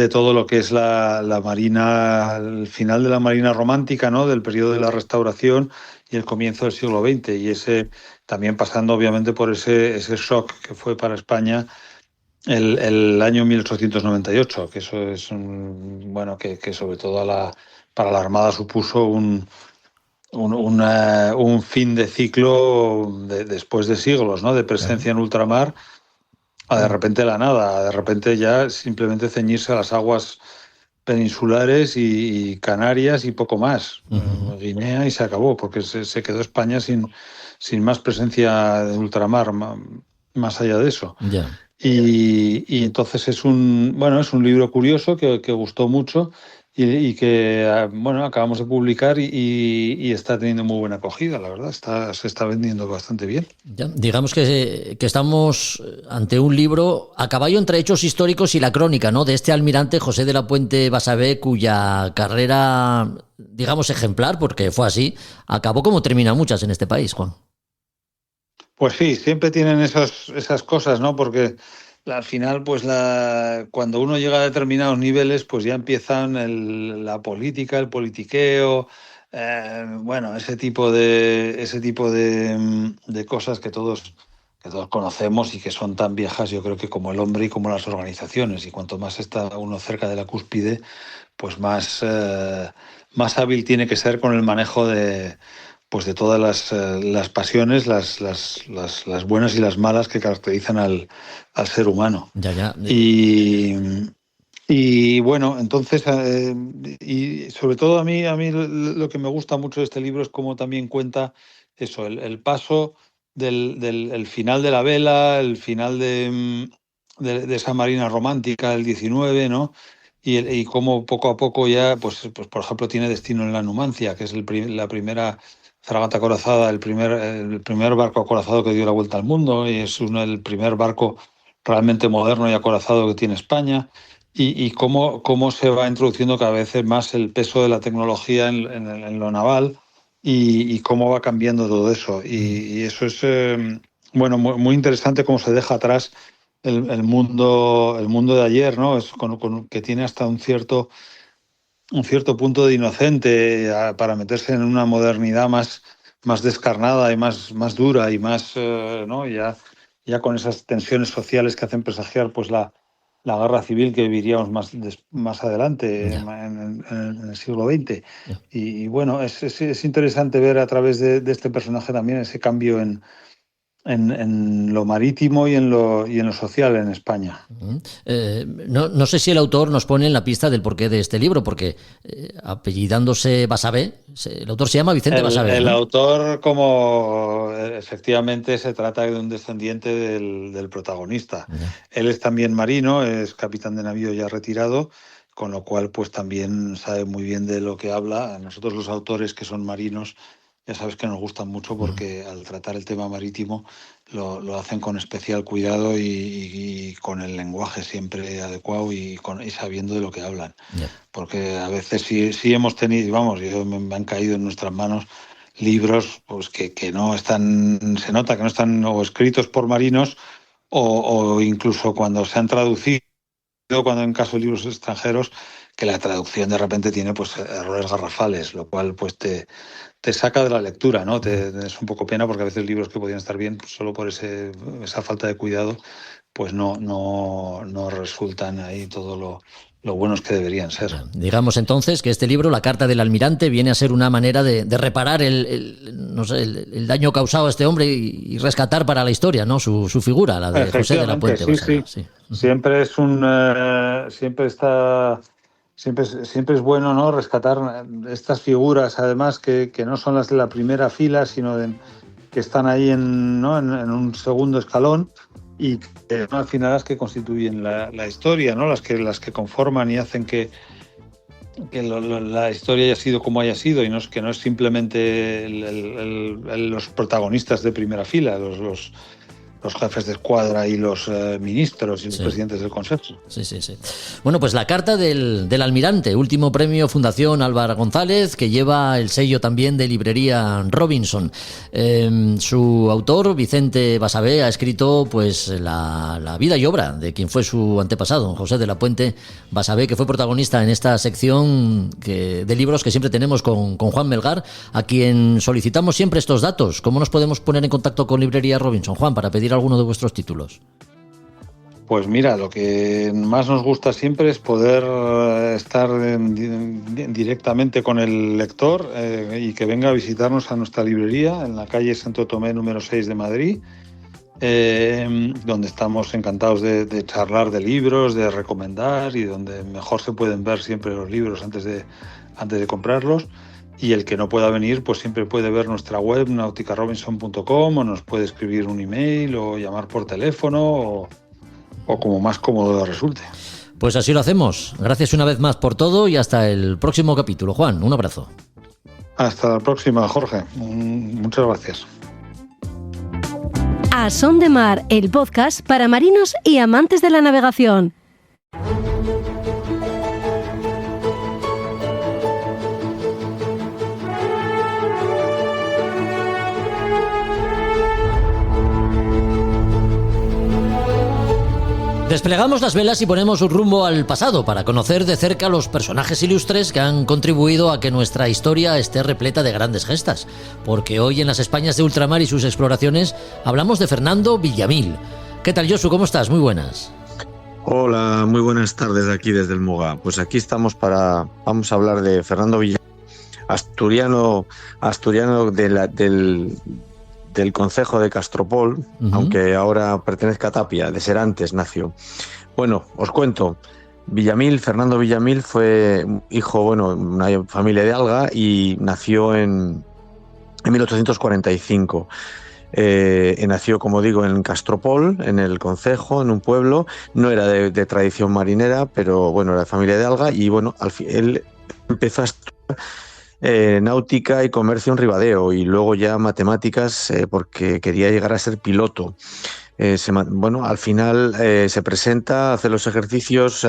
todo lo que es la marina, el final de la marina romántica, ¿no? Del periodo de la Restauración y el comienzo del siglo XX, y ese también pasando obviamente por ese shock que fue para España el año 1898, que eso es que sobre todo para la Armada supuso un un fin de ciclo después de siglos, ¿no? De presencia en ultramar, a de repente la nada, de repente ya simplemente ceñirse a las aguas peninsulares y Canarias y poco más. Guinea y se acabó, porque se quedó España sin más presencia de ultramar, más allá de eso. Ya. Y entonces es un libro curioso que gustó mucho y que acabamos de publicar y está teniendo muy buena acogida, la verdad. Se está vendiendo bastante bien. Ya, digamos que estamos ante un libro a caballo entre hechos históricos y la crónica, ¿no? De este almirante José de la Puente Basabé, cuya carrera, digamos, ejemplar, porque fue así, acabó como terminan muchas en este país, Juan. Pues sí, siempre tienen esas cosas, ¿no? Porque al final, pues cuando uno llega a determinados niveles, pues ya empiezan la política, el politiqueo, ese tipo de cosas que todos conocemos y que son tan viejas, yo creo que como el hombre y como las organizaciones. Y cuanto más está uno cerca de la cúspide, pues más hábil tiene que ser con el manejo de todas las pasiones, las buenas y las malas que caracterizan al ser humano. Ya. Y bueno, entonces, y sobre todo a mí lo que me gusta mucho de este libro es cómo también cuenta eso, el paso del final de la vela, el final de esa marina romántica del 19, ¿no? Y cómo poco a poco ya, pues por ejemplo, tiene destino en la Numancia, que es la primera fragata acorazada, el primer barco acorazado que dio la vuelta al mundo, y es el primer barco realmente moderno y acorazado que tiene España, y cómo se va introduciendo cada vez más el peso de la tecnología en lo naval, y cómo va cambiando todo eso. Y eso es muy, muy interesante cómo se deja atrás el mundo de ayer, ¿no? Que tiene hasta un cierto punto de inocente para meterse en una modernidad más descarnada y más dura y más, ¿no? Ya con esas tensiones sociales que hacen presagiar pues la guerra civil que viviríamos más adelante en el siglo XX. Y bueno, es interesante ver a través de este personaje también ese cambio en lo marítimo y en lo social en España. No sé si el autor nos pone en la pista del porqué de este libro, porque apellidándose Basabé, el autor se llama Vicente Basabé. El autor, como efectivamente se trata de un descendiente del protagonista. Él es también marino, es capitán de navío ya retirado, con lo cual pues también sabe muy bien de lo que habla. A nosotros los autores que son marinos, ya sabes que nos gustan mucho porque al tratar el tema marítimo lo hacen con especial cuidado y con el lenguaje siempre adecuado y sabiendo de lo que hablan. Porque a veces sí hemos tenido, me han caído en nuestras manos libros pues que no están, se nota que no están o escritos por marinos o incluso cuando se han traducido, cuando en caso de libros extranjeros, que la traducción de repente tiene pues errores garrafales, lo cual pues te saca de la lectura, ¿no? Es un poco pena porque a veces libros que podían estar bien pues, solo por esa falta de cuidado pues no resultan ahí todo lo buenos que deberían ser. Digamos entonces que este libro, La carta del almirante, viene a ser una manera de reparar el daño causado a este hombre y rescatar para la historia, ¿no? Su figura, la de José de la Puente. Sí. Siempre es bueno, ¿no? Rescatar estas figuras, además que no son las de la primera fila, sino que están ahí en un segundo escalón y que al final las que constituyen la historia, ¿no? Las que conforman y hacen que la historia haya sido como haya sido y que no es simplemente los protagonistas de primera fila, los jefes de escuadra y los ministros y los presidentes del Consejo. Sí. Bueno, pues La carta del almirante, último premio Fundación Álvaro González, que lleva el sello también de librería Robinson. Su autor, Vicente Basabé, ha escrito pues la vida y obra de quien fue su antepasado, José de la Puente Basabé, que fue protagonista en esta sección de libros que siempre tenemos con Juan Melgar, a quien solicitamos siempre estos datos. ¿Cómo nos podemos poner en contacto con librería Robinson, Juan, para pedir alguno de vuestros títulos? Pues mira, lo que más nos gusta siempre es poder estar directamente con el lector y que venga a visitarnos a nuestra librería en la calle Santo Tomé número 6 de Madrid, donde estamos encantados de charlar de libros, de recomendar y donde mejor se pueden ver siempre los libros antes de comprarlos. Y el que no pueda venir, pues siempre puede ver nuestra web nauticarobinson.com o nos puede escribir un email o llamar por teléfono o como más cómodo resulte. Pues así lo hacemos. Gracias una vez más por todo y hasta el próximo capítulo. Juan, un abrazo. Hasta la próxima, Jorge. Muchas gracias. A Son de Mar, el podcast para marinos y amantes de la navegación. Desplegamos las velas y ponemos un rumbo al pasado para conocer de cerca los personajes ilustres que han contribuido a que nuestra historia esté repleta de grandes gestas. Porque hoy en las Españas de ultramar y sus exploraciones hablamos de Fernando Villamil. ¿Qué tal, Josu? ¿Cómo estás? Muy buenas. Hola, muy buenas tardes aquí desde el Muga. Pues aquí estamos vamos a hablar de Fernando Villamil, asturiano del concejo de Castropol, aunque ahora pertenezca a Tapia, de Serantes nació. Bueno, os cuento. Fernando Villamil fue hijo, de una familia de Alga y nació en 1845. Nació, como digo, en Castropol, en el concejo, en un pueblo. No era de tradición marinera, pero era de familia de Alga y él empezó a estudiar náutica y comercio en Ribadeo y luego ya matemáticas porque quería llegar a ser piloto. Al final se presenta, hace los ejercicios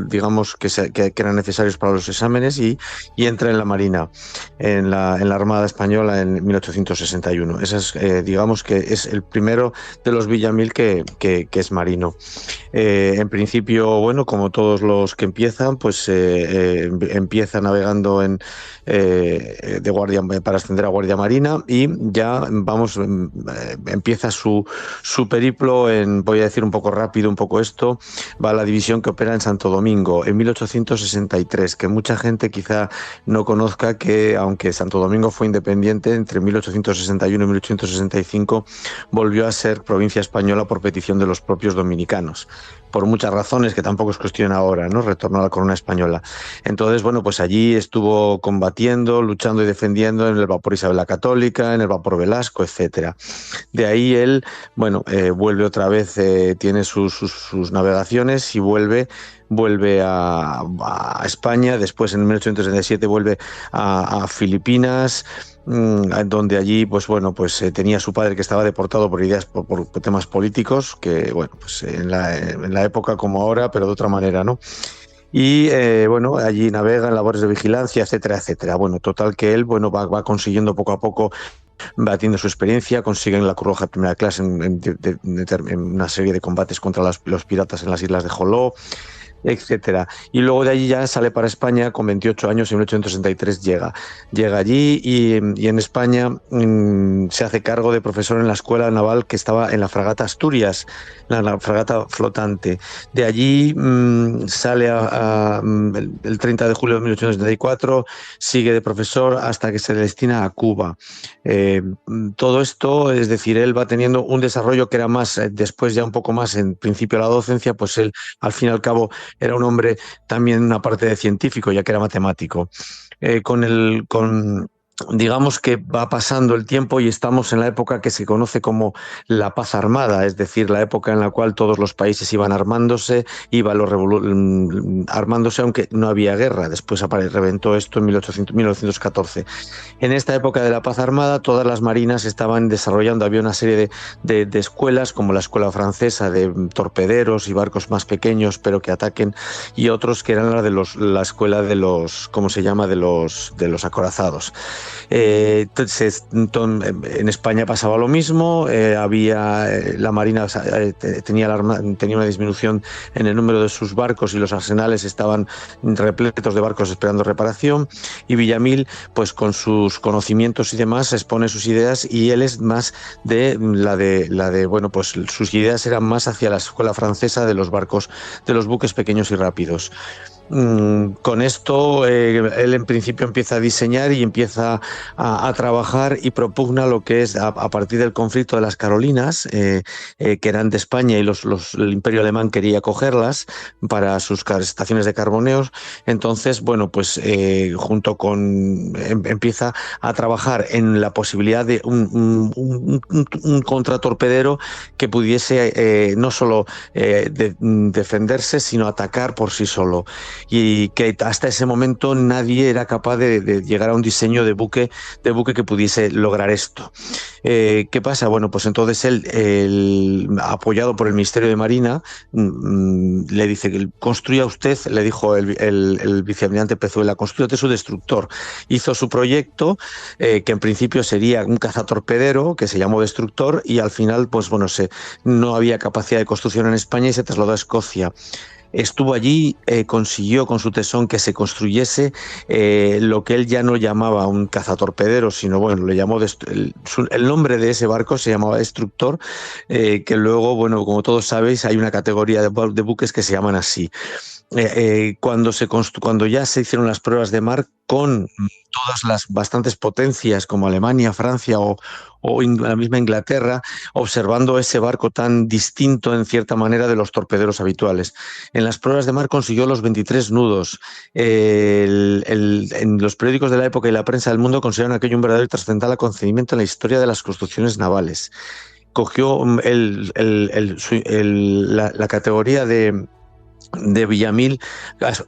digamos que eran necesarios para los exámenes y entra en la Marina, en la Armada Española en 1861. Ese es, digamos que es el primero de los Villamil que es marino. En principio, como todos los que empiezan, pues empieza navegando de guardia para ascender a guardia marina y ya empieza su periplo voy a decir un poco rápido, un poco esto, va a la división que opera en Santo Domingo en 1863, que mucha gente quizá no conozca que aunque Santo Domingo fue independiente, entre 1861 y 1865 volvió a ser provincia española por petición de los propios dominicanos. Por muchas razones que tampoco es cuestión ahora, ¿no? Retornó a la corona española. Entonces, pues allí estuvo combatiendo, luchando y defendiendo en el vapor Isabel la Católica, en el vapor Velasco, etcétera. De ahí él, vuelve otra vez, tiene sus navegaciones y vuelve a España. Después, en 1867, vuelve a Filipinas, donde allí tenía a su padre que estaba deportado por temas políticos, que en la época como ahora, pero de otra manera, ¿no? Y allí navega en labores de vigilancia, etcétera, etcétera. Total que él va consiguiendo poco a poco, batiendo su experiencia, consiguen la Cruz Roja de primera clase en una serie de combates contra los piratas en las islas de Joló, etcétera. Y luego de allí ya sale para España con 28 años, en 1863 llega allí y en España se hace cargo de profesor en la escuela naval que estaba en la fragata Asturias, la fragata flotante. De allí sale el 30 de julio de 1874, sigue de profesor hasta que se destina a Cuba. Todo esto, es decir, él va teniendo un desarrollo que era más, después ya un poco más en principio la docencia, pues él al fin y al cabo era un hombre también una parte de científico, ya que era matemático. Digamos que va pasando el tiempo y estamos en la época que se conoce como la paz armada, es decir, la época en la cual todos los países iban armándose, armándose aunque no había guerra. Después reventó esto en 1914. En esta época de la paz armada, todas las marinas estaban desarrollando, había una serie de escuelas, como la escuela francesa de torpederos y barcos más pequeños pero que ataquen, y otros que eran la escuela de los, ¿cómo se llama?, de los acorazados. En España pasaba lo mismo, la Marina tenía una disminución en el número de sus barcos y los arsenales estaban repletos de barcos esperando reparación, y Villamil, pues con sus conocimientos y demás, expone sus ideas, y él es más de bueno, pues sus ideas eran más hacia la escuela francesa de los barcos, de los buques pequeños y rápidos. Con esto él en principio empieza a diseñar y empieza a trabajar y propugna lo que es a partir del conflicto de las Carolinas, que eran de España, y el Imperio Alemán quería cogerlas para sus estaciones de carboneos. Entonces, bueno, pues junto con empieza a trabajar en la posibilidad de un contratorpedero que pudiese no solo defenderse, sino atacar por sí solo. Y que hasta ese momento nadie era capaz de llegar a un diseño de buque que pudiese lograr esto. ¿Qué pasa? Bueno, pues entonces él, apoyado por el Ministerio de Marina, le dice que construya usted, le dijo el vicealmirante Pezuela, construya usted su destructor. Hizo su proyecto, que en principio sería un cazatorpedero, que se llamó Destructor, y al final, pues bueno, no había capacidad de construcción en España y se trasladó a Escocia. Estuvo allí, consiguió con su tesón que se construyese lo que él ya no llamaba un cazatorpedero, sino bueno, le llamó el nombre de ese barco se llamaba Destructor, que luego, bueno, como todos sabéis, hay una categoría de buques que se llaman así. Cuando ya se hicieron las pruebas de mar con todas las bastantes potencias como Alemania, Francia o la misma Inglaterra, observando ese barco tan distinto en cierta manera de los torpederos habituales. En las pruebas de mar consiguió los 23 nudos. En los periódicos de la época y la prensa del mundo consideraron aquello un verdadero y trascendental acontecimiento en la historia de las construcciones navales. Cogió la categoría de Villamil,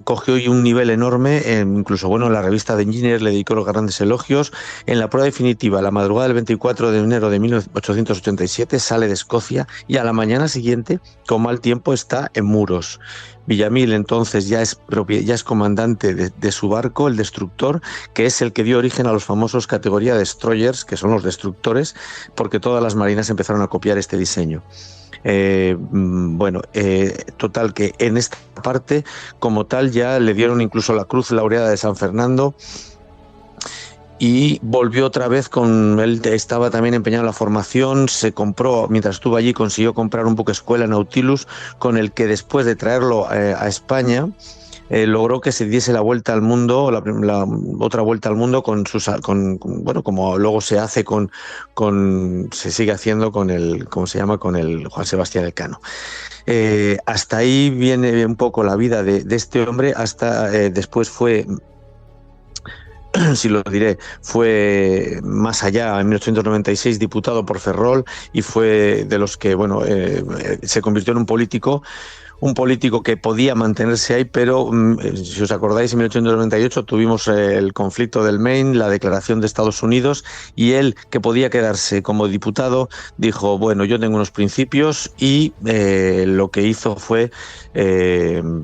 cogió un nivel enorme, incluso bueno, la revista de Engineer le dedicó los grandes elogios. En la prueba definitiva, la madrugada del 24 de enero de 1887, sale de Escocia y a la mañana siguiente, con mal tiempo, está en Muros. Villamil entonces ya es comandante de su barco, el Destructor, que es el que dio origen a los famosos categoría destroyers, que son los destructores, porque todas las marinas empezaron a copiar este diseño. Total, que en esta parte como tal ya le dieron incluso la Cruz Laureada de San Fernando, y volvió otra vez él estaba también empeñado en la formación. Se compró, mientras estuvo allí, consiguió comprar un buque escuela Nautilus, con el que después de traerlo a España logró que se diese la vuelta al mundo, la otra vuelta al mundo como luego se hace se sigue haciendo con el Juan Sebastián Elcano. Hasta ahí viene un poco la vida de este hombre. Hasta después fue fue más allá, en 1896 diputado por Ferrol, y fue de los que se convirtió en un político que podía mantenerse ahí, pero si os acordáis, en 1898 tuvimos el conflicto del Maine, la declaración de Estados Unidos, y él, que podía quedarse como diputado, dijo, bueno, yo tengo unos principios, y lo que hizo fue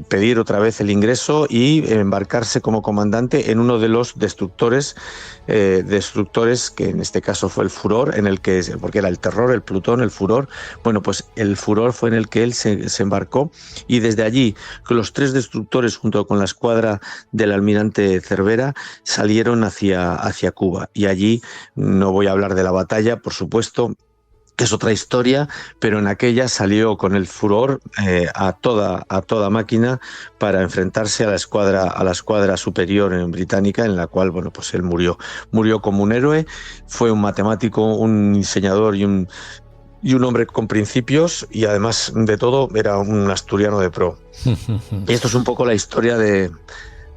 pedir otra vez el ingreso y embarcarse como comandante en uno de los destructores, que en este caso fue el Furor, porque era el Terror, el Plutón, el Furor. Bueno, pues el Furor fue en el que él se embarcó, y desde allí, con los 3 destructores junto con la escuadra del almirante Cervera, salieron hacia Cuba. Y allí, no voy a hablar de la batalla, por supuesto, que es otra historia, pero en aquella salió con el Furor a toda máquina para enfrentarse a la escuadra superior británica, en la cual, bueno, pues él murió como un héroe. Fue un matemático, un diseñador y un hombre con principios, y además de todo era un asturiano de pro. Y esto es un poco la historia de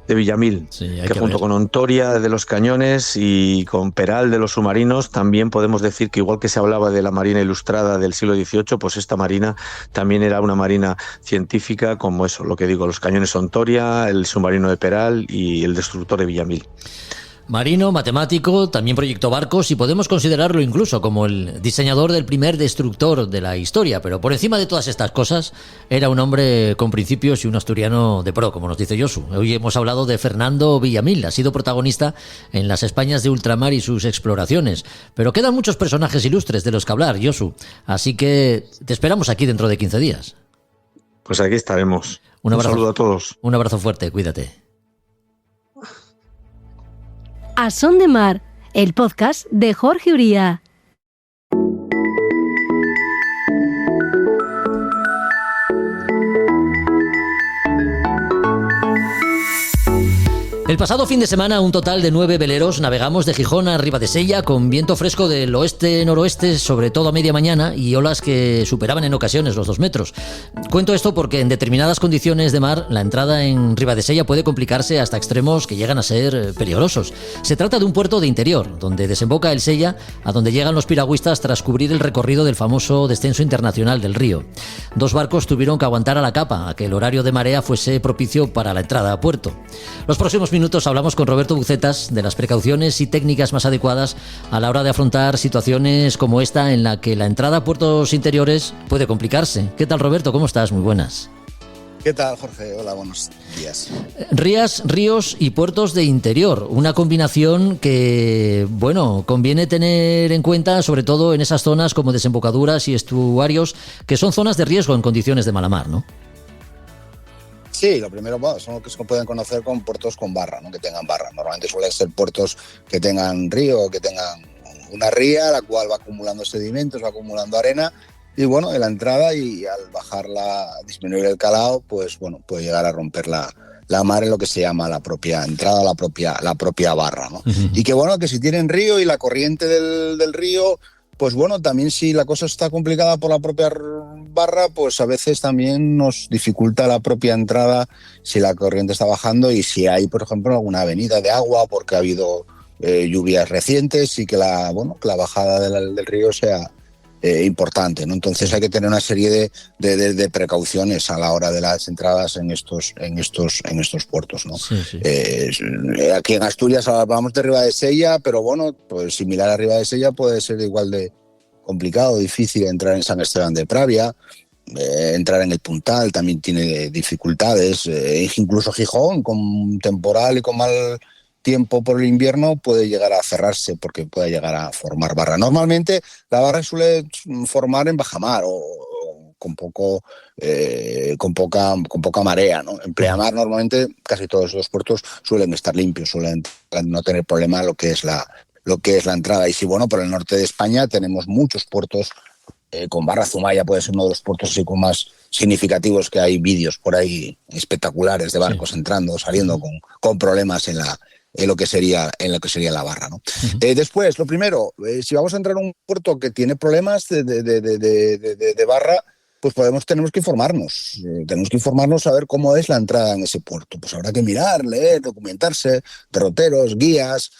Villamil, que junto con Ontoria de los cañones y con Peral de los submarinos, también podemos decir que, igual que se hablaba de la marina ilustrada del siglo XVIII, pues esta marina también era una marina científica, como eso, lo que digo, los cañones Ontoria, el submarino de Peral y el destructor de Villamil. Marino, matemático, también proyectó barcos y podemos considerarlo incluso como el diseñador del primer destructor de la historia, pero por encima de todas estas cosas era un hombre con principios y un asturiano de pro, como nos dice Josu. Hoy hemos hablado de Fernando Villamil, ha sido protagonista en las Españas de ultramar y sus exploraciones, pero quedan muchos personajes ilustres de los que hablar, Josu, así que te esperamos aquí dentro de 15 días. Pues aquí estaremos. Un saludo a todos. Un abrazo fuerte, cuídate. A Son de Mar, el podcast de Jorge Uría. El pasado fin de semana, un total de 9 veleros navegamos de Gijón a Ribadesella con viento fresco del oeste-noroeste, sobre todo a media mañana, y olas que superaban en ocasiones los 2 metros. Cuento esto porque en determinadas condiciones de mar, la entrada en Ribadesella puede complicarse hasta extremos que llegan a ser peligrosos. Se trata de un puerto de interior, donde desemboca el Sella, a donde llegan los piragüistas tras cubrir el recorrido del famoso descenso internacional del río. 2 barcos tuvieron que aguantar a la capa a que el horario de marea fuese propicio para la entrada a puerto. Los próximos minutos hablamos con Roberto Bucetas de las precauciones y técnicas más adecuadas a la hora de afrontar situaciones como esta en la que la entrada a puertos interiores puede complicarse. ¿Qué tal, Roberto? ¿Cómo estás? Muy buenas. ¿Qué tal, Jorge? Hola, buenos días. Ríos y puertos de interior, una combinación que, bueno, conviene tener en cuenta, sobre todo en esas zonas como desembocaduras y estuarios, que son zonas de riesgo en condiciones de mala mar, ¿no? Sí, lo primero son los que se pueden conocer con puertos con barra, ¿no? Que tengan barra. Normalmente suelen ser puertos que tengan río, que tengan una ría, la cual va acumulando sedimentos, va acumulando arena, y bueno, en la entrada, y al bajarla, disminuir el calado, pues bueno, puede llegar a romper la mar en lo que se llama la propia entrada, la propia barra, ¿no? Uh-huh. Y que bueno, que si tienen río y la corriente del río, pues bueno, también si la cosa está complicada por la propia barra, pues a veces también nos dificulta la propia entrada si la corriente está bajando y si hay, por ejemplo, alguna avenida de agua porque ha habido lluvias recientes y que la bajada del río sea importante, ¿no? Entonces hay que tener una serie de precauciones a la hora de las entradas en estos puertos, ¿no? Sí, sí. Aquí en Asturias hablamos de Ribadesella, pero bueno, pues similar a Ribadesella puede ser igual de complicado, difícil entrar en San Esteban de Pravia, entrar en el Puntal también tiene dificultades, incluso Gijón con temporal y con mal tiempo por el invierno puede llegar a cerrarse porque puede llegar a formar barra. Normalmente la barra suele formar en bajamar o con poca marea, ¿no? En pleamar normalmente casi todos los puertos suelen estar limpios, suelen no tener problema lo que es la entrada. Y si bueno, por el norte de España tenemos muchos puertos con barra. Zumaya puede ser uno de los puertos así con más significativos, que hay vídeos por ahí espectaculares de barcos entrando, saliendo con problemas en lo que sería la barra, ¿no? Uh-huh. Después, lo primero, si vamos a entrar en un puerto que tiene problemas de barra, pues tenemos que informarnos. Tenemos que informarnos a ver cómo es la entrada en ese puerto. Pues habrá que mirar, leer, documentarse, derroteros, guías.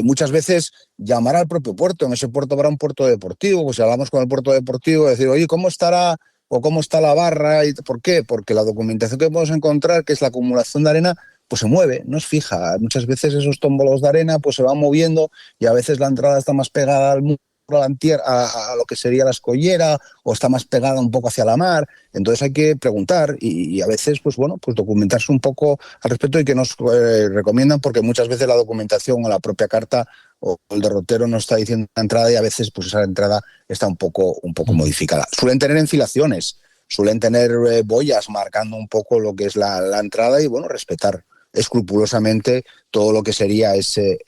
Muchas veces llamar al propio puerto. En ese puerto habrá un puerto deportivo. Pues si hablamos con el puerto deportivo, decir, oye, ¿cómo estará o cómo está la barra? ¿Y por qué? Porque la documentación que podemos encontrar, que es la acumulación de arena, pues se mueve, no es fija. Muchas veces esos tómbolos de arena pues se van moviendo y a veces la entrada está más pegada al muro, a lo que sería la escollera, o está más pegada un poco hacia la mar. Entonces hay que preguntar y a veces pues bueno, pues documentarse un poco al respecto, y que nos recomiendan, porque muchas veces la documentación o la propia carta o el derrotero nos está diciendo la entrada y a veces pues esa entrada está un poco modificada. Suelen tener enfilaciones, suelen tener boyas marcando un poco lo que es la entrada, y bueno, respetar escrupulosamente todo lo que sería ese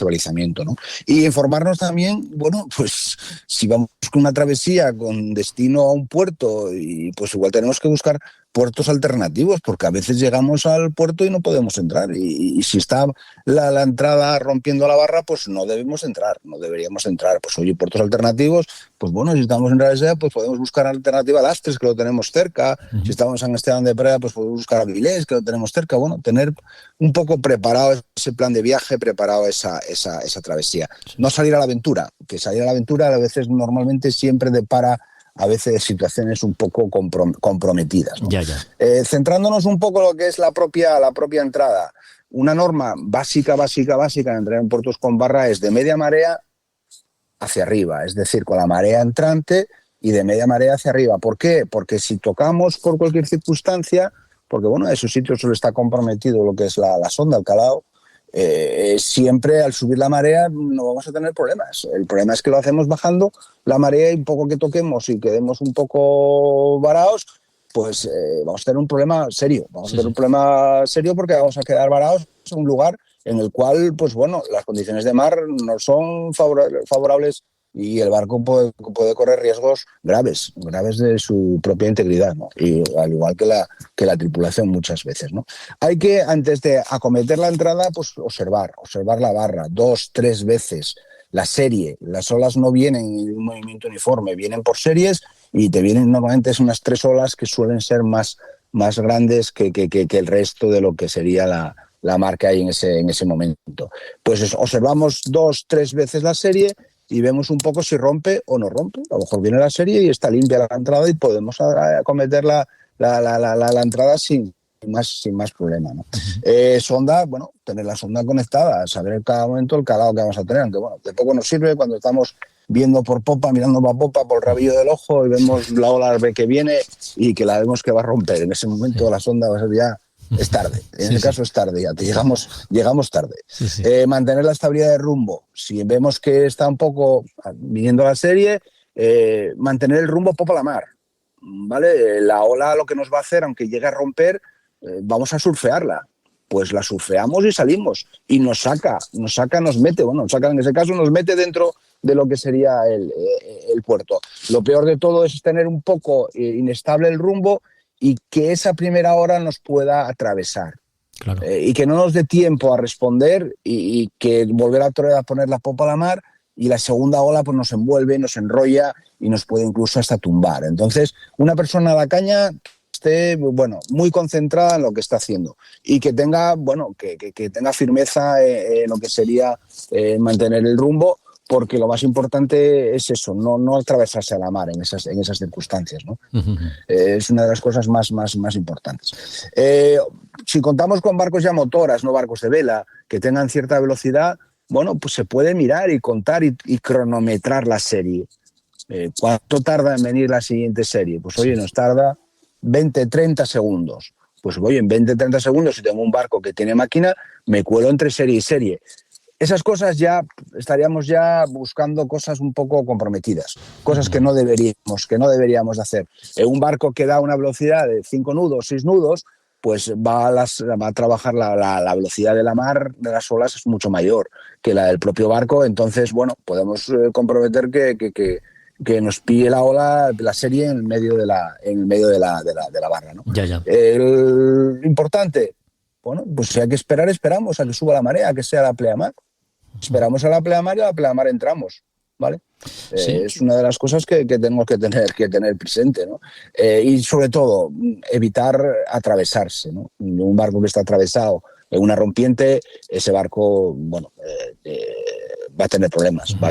balizamiento, ¿no? Y informarnos también, bueno, pues si vamos con una travesía con destino a un puerto, y pues igual tenemos que buscar puertos alternativos, porque a veces llegamos al puerto y no podemos entrar, y si está la entrada rompiendo la barra, pues no deberíamos entrar. Pues oye, puertos alternativos, pues bueno, si estamos en Ribadesella, pues podemos buscar alternativa a Lastres, que lo tenemos cerca. Uh-huh. Si estamos en San Esteban de Pravia, pues podemos buscar a Avilés, que lo tenemos cerca. Bueno, tener un poco preparado ese plan de viaje, preparado esa travesía. No salir a la aventura, que salir a la aventura a veces normalmente siempre depara a veces situaciones un poco comprometidas, ¿no? Ya. Centrándonos un poco en lo que es la propia entrada, una norma básica de entrar en puertos con barra es de media marea hacia arriba, es decir, con la marea entrante y de media marea hacia arriba. ¿Por qué? Porque si tocamos por cualquier circunstancia, porque bueno, en esos sitios solo está comprometido lo que es la sonda, el calado, siempre al subir la marea no vamos a tener problemas. El problema es que lo hacemos bajando la marea y un poco que toquemos y quedemos un poco varados, pues vamos a tener un problema serio. Vamos a tener un problema serio porque vamos a quedar varados en un lugar en el cual, pues bueno, las condiciones de mar no son favorables y el barco puede correr riesgos graves de su propia integridad, ¿no? Y al igual que la tripulación muchas veces, ¿no? Hay que, antes de acometer la entrada, pues observar la barra 2-3 veces, la serie. Las olas no vienen en un movimiento uniforme, vienen por series y te vienen normalmente es unas 3 olas que suelen ser más grandes que el resto de lo que sería la mar que hay en ese momento. Pues observamos 2-3 veces la serie y vemos un poco si rompe o no rompe. A lo mejor viene la serie y está limpia la entrada y podemos acometer la entrada sin más problema, ¿no? Sonda, bueno, tener la sonda conectada, saber en cada momento el calado que vamos a tener, aunque bueno, de poco nos sirve cuando estamos viendo por popa, mirando para popa, por el rabillo del ojo y vemos la ola que viene y que la vemos que va a romper. En ese momento la sonda va a ser ya... Es tarde, en el caso es tarde, ya llegamos tarde. Mantener la estabilidad de rumbo. Si vemos que está un poco viniendo la serie, mantener el rumbo popa a la mar, ¿vale? La ola lo que nos va a hacer, aunque llegue a romper, vamos a surfearla. Pues la surfeamos y salimos. Y nos mete, en ese caso nos mete dentro de lo que sería el puerto. Lo peor de todo es tener un poco inestable el rumbo y que esa primera hora nos pueda atravesar. Claro. Y que no nos dé tiempo a responder y que volver a poner la popa a la mar y la segunda ola pues nos envuelve, nos enrolla y nos puede incluso hasta tumbar. Entonces, una persona a la caña esté muy concentrada en lo que está haciendo y que tenga, que tenga firmeza en lo que sería mantener el rumbo, porque lo más importante es eso, no atravesarse a la mar en esas circunstancias, ¿no? Uh-huh. Es una de las cosas más importantes. Si contamos con barcos ya motoras, no barcos de vela, que tengan cierta velocidad, pues se puede mirar y contar y cronometrar la serie. ¿Cuánto tarda en venir la siguiente serie? Pues oye, nos tarda 20-30 segundos. Pues oye, en 20-30 segundos, si tengo un barco que tiene máquina, me cuelo entre serie y serie. Esas cosas ya estaríamos ya buscando cosas un poco comprometidas, cosas que no deberíamos hacer. Un barco que da una velocidad de 5 nudos, 6 nudos, pues va a trabajar la velocidad de la mar, de las olas, es mucho mayor que la del propio barco. Entonces, podemos comprometer que nos pille la ola, la serie en el medio de la barra, ¿no? Ya. El importante, pues si hay que esperar, esperamos a que suba la marea, a que sea la pleamar. Esperamos a la pleamar y a la pleamar entramos, ¿vale? Sí. Es una de las cosas que tenemos que tener presente, ¿no? Y sobre todo, evitar atravesarse, ¿no? Un barco que está atravesado en una rompiente, ese barco, va a tener problemas, va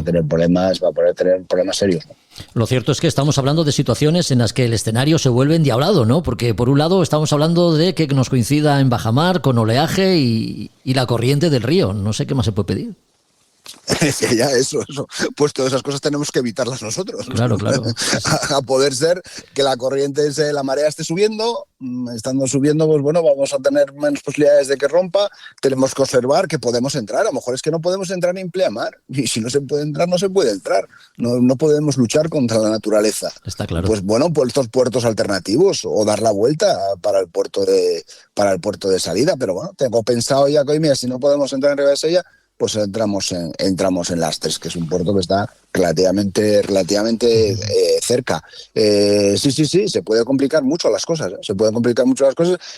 a poder tener problemas serios, ¿no? Lo cierto es que estamos hablando de situaciones en las que el escenario se vuelve endiablado, ¿no? Porque por un lado estamos hablando de que nos coincida en bajamar con oleaje y la corriente del río. No sé qué más se puede pedir. Ya, eso. Pues todas esas cosas tenemos que evitarlas nosotros. Claro. A poder ser que la corriente, la marea esté subiendo, estando subiendo, pues vamos a tener menos posibilidades de que rompa. Tenemos que observar que podemos entrar. A lo mejor es que no podemos entrar en pleamar. Y si no se puede entrar, no se puede entrar. No podemos luchar contra la naturaleza. Está claro. Pues pues estos puertos alternativos o dar la vuelta para el puerto de salida. Pero tengo pensado ya que, mira, si no podemos entrar en Ribadesella, pues entramos en Lastres, que es un puerto que está relativamente cerca. Sí, se puede complicar mucho las cosas,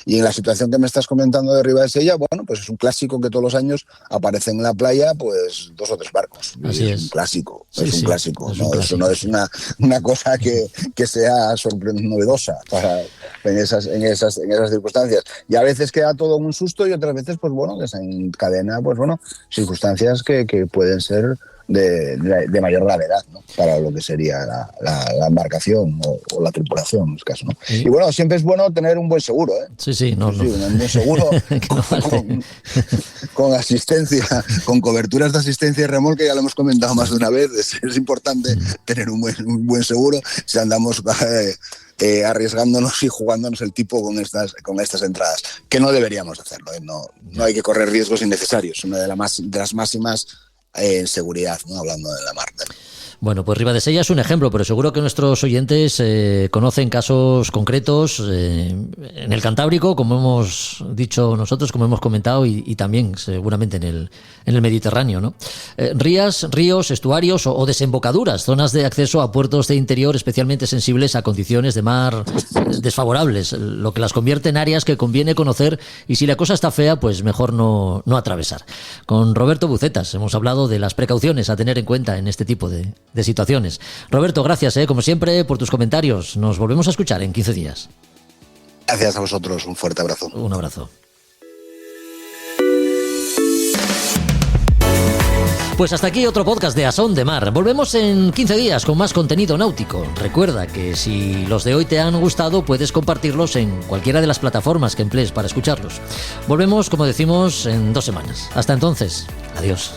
y en la situación que me estás comentando de Ribadesella, pues es un clásico que todos los años aparece en la playa, pues 2 o 3 barcos. Así es. Un clásico, es un clásico. Eso no es una cosa que sea novedosa en esas circunstancias. Y a veces queda todo un susto y otras veces, que se encadena, circunstancias que pueden ser de mayor gravedad, ¿no? Para lo que sería la embarcación o la tripulación, en este caso, ¿no? Sí. Y bueno, siempre es bueno tener un buen seguro, ¿eh? Sí, no. Un buen seguro con asistencia, con coberturas de asistencia y remolque, ya lo hemos comentado más de una vez, es importante tener un buen seguro si andamos arriesgándonos y jugándonos el tipo con estas entradas, que no deberíamos hacerlo, ¿eh? No hay que correr riesgos innecesarios, una de las máximas en seguridad, ¿no? Hablando de la mar. Bueno, pues Ribadesella es un ejemplo, pero seguro que nuestros oyentes conocen casos concretos en el Cantábrico, como hemos dicho nosotros, como hemos comentado, y también seguramente en el Mediterráneo, ¿no? Ríos, estuarios o desembocaduras, zonas de acceso a puertos de interior especialmente sensibles a condiciones de mar desfavorables, lo que las convierte en áreas que conviene conocer, y si la cosa está fea, pues mejor no atravesar. Con Roberto Bucetas hemos hablado de las precauciones a tener en cuenta en este tipo de situaciones. Roberto, gracias, como siempre, por tus comentarios. Nos volvemos a escuchar en 15 días. Gracias a vosotros, un fuerte abrazo. Un abrazo. Pues hasta aquí otro podcast de A Son de Mar. Volvemos en 15 días con más contenido náutico. Recuerda que si los de hoy te han gustado, puedes compartirlos en cualquiera de las plataformas que emplees para escucharlos. Volvemos, como decimos, en 2 semanas. Hasta entonces, adiós.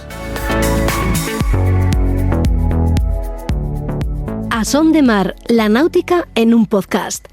A Son de Mar, la náutica en un podcast.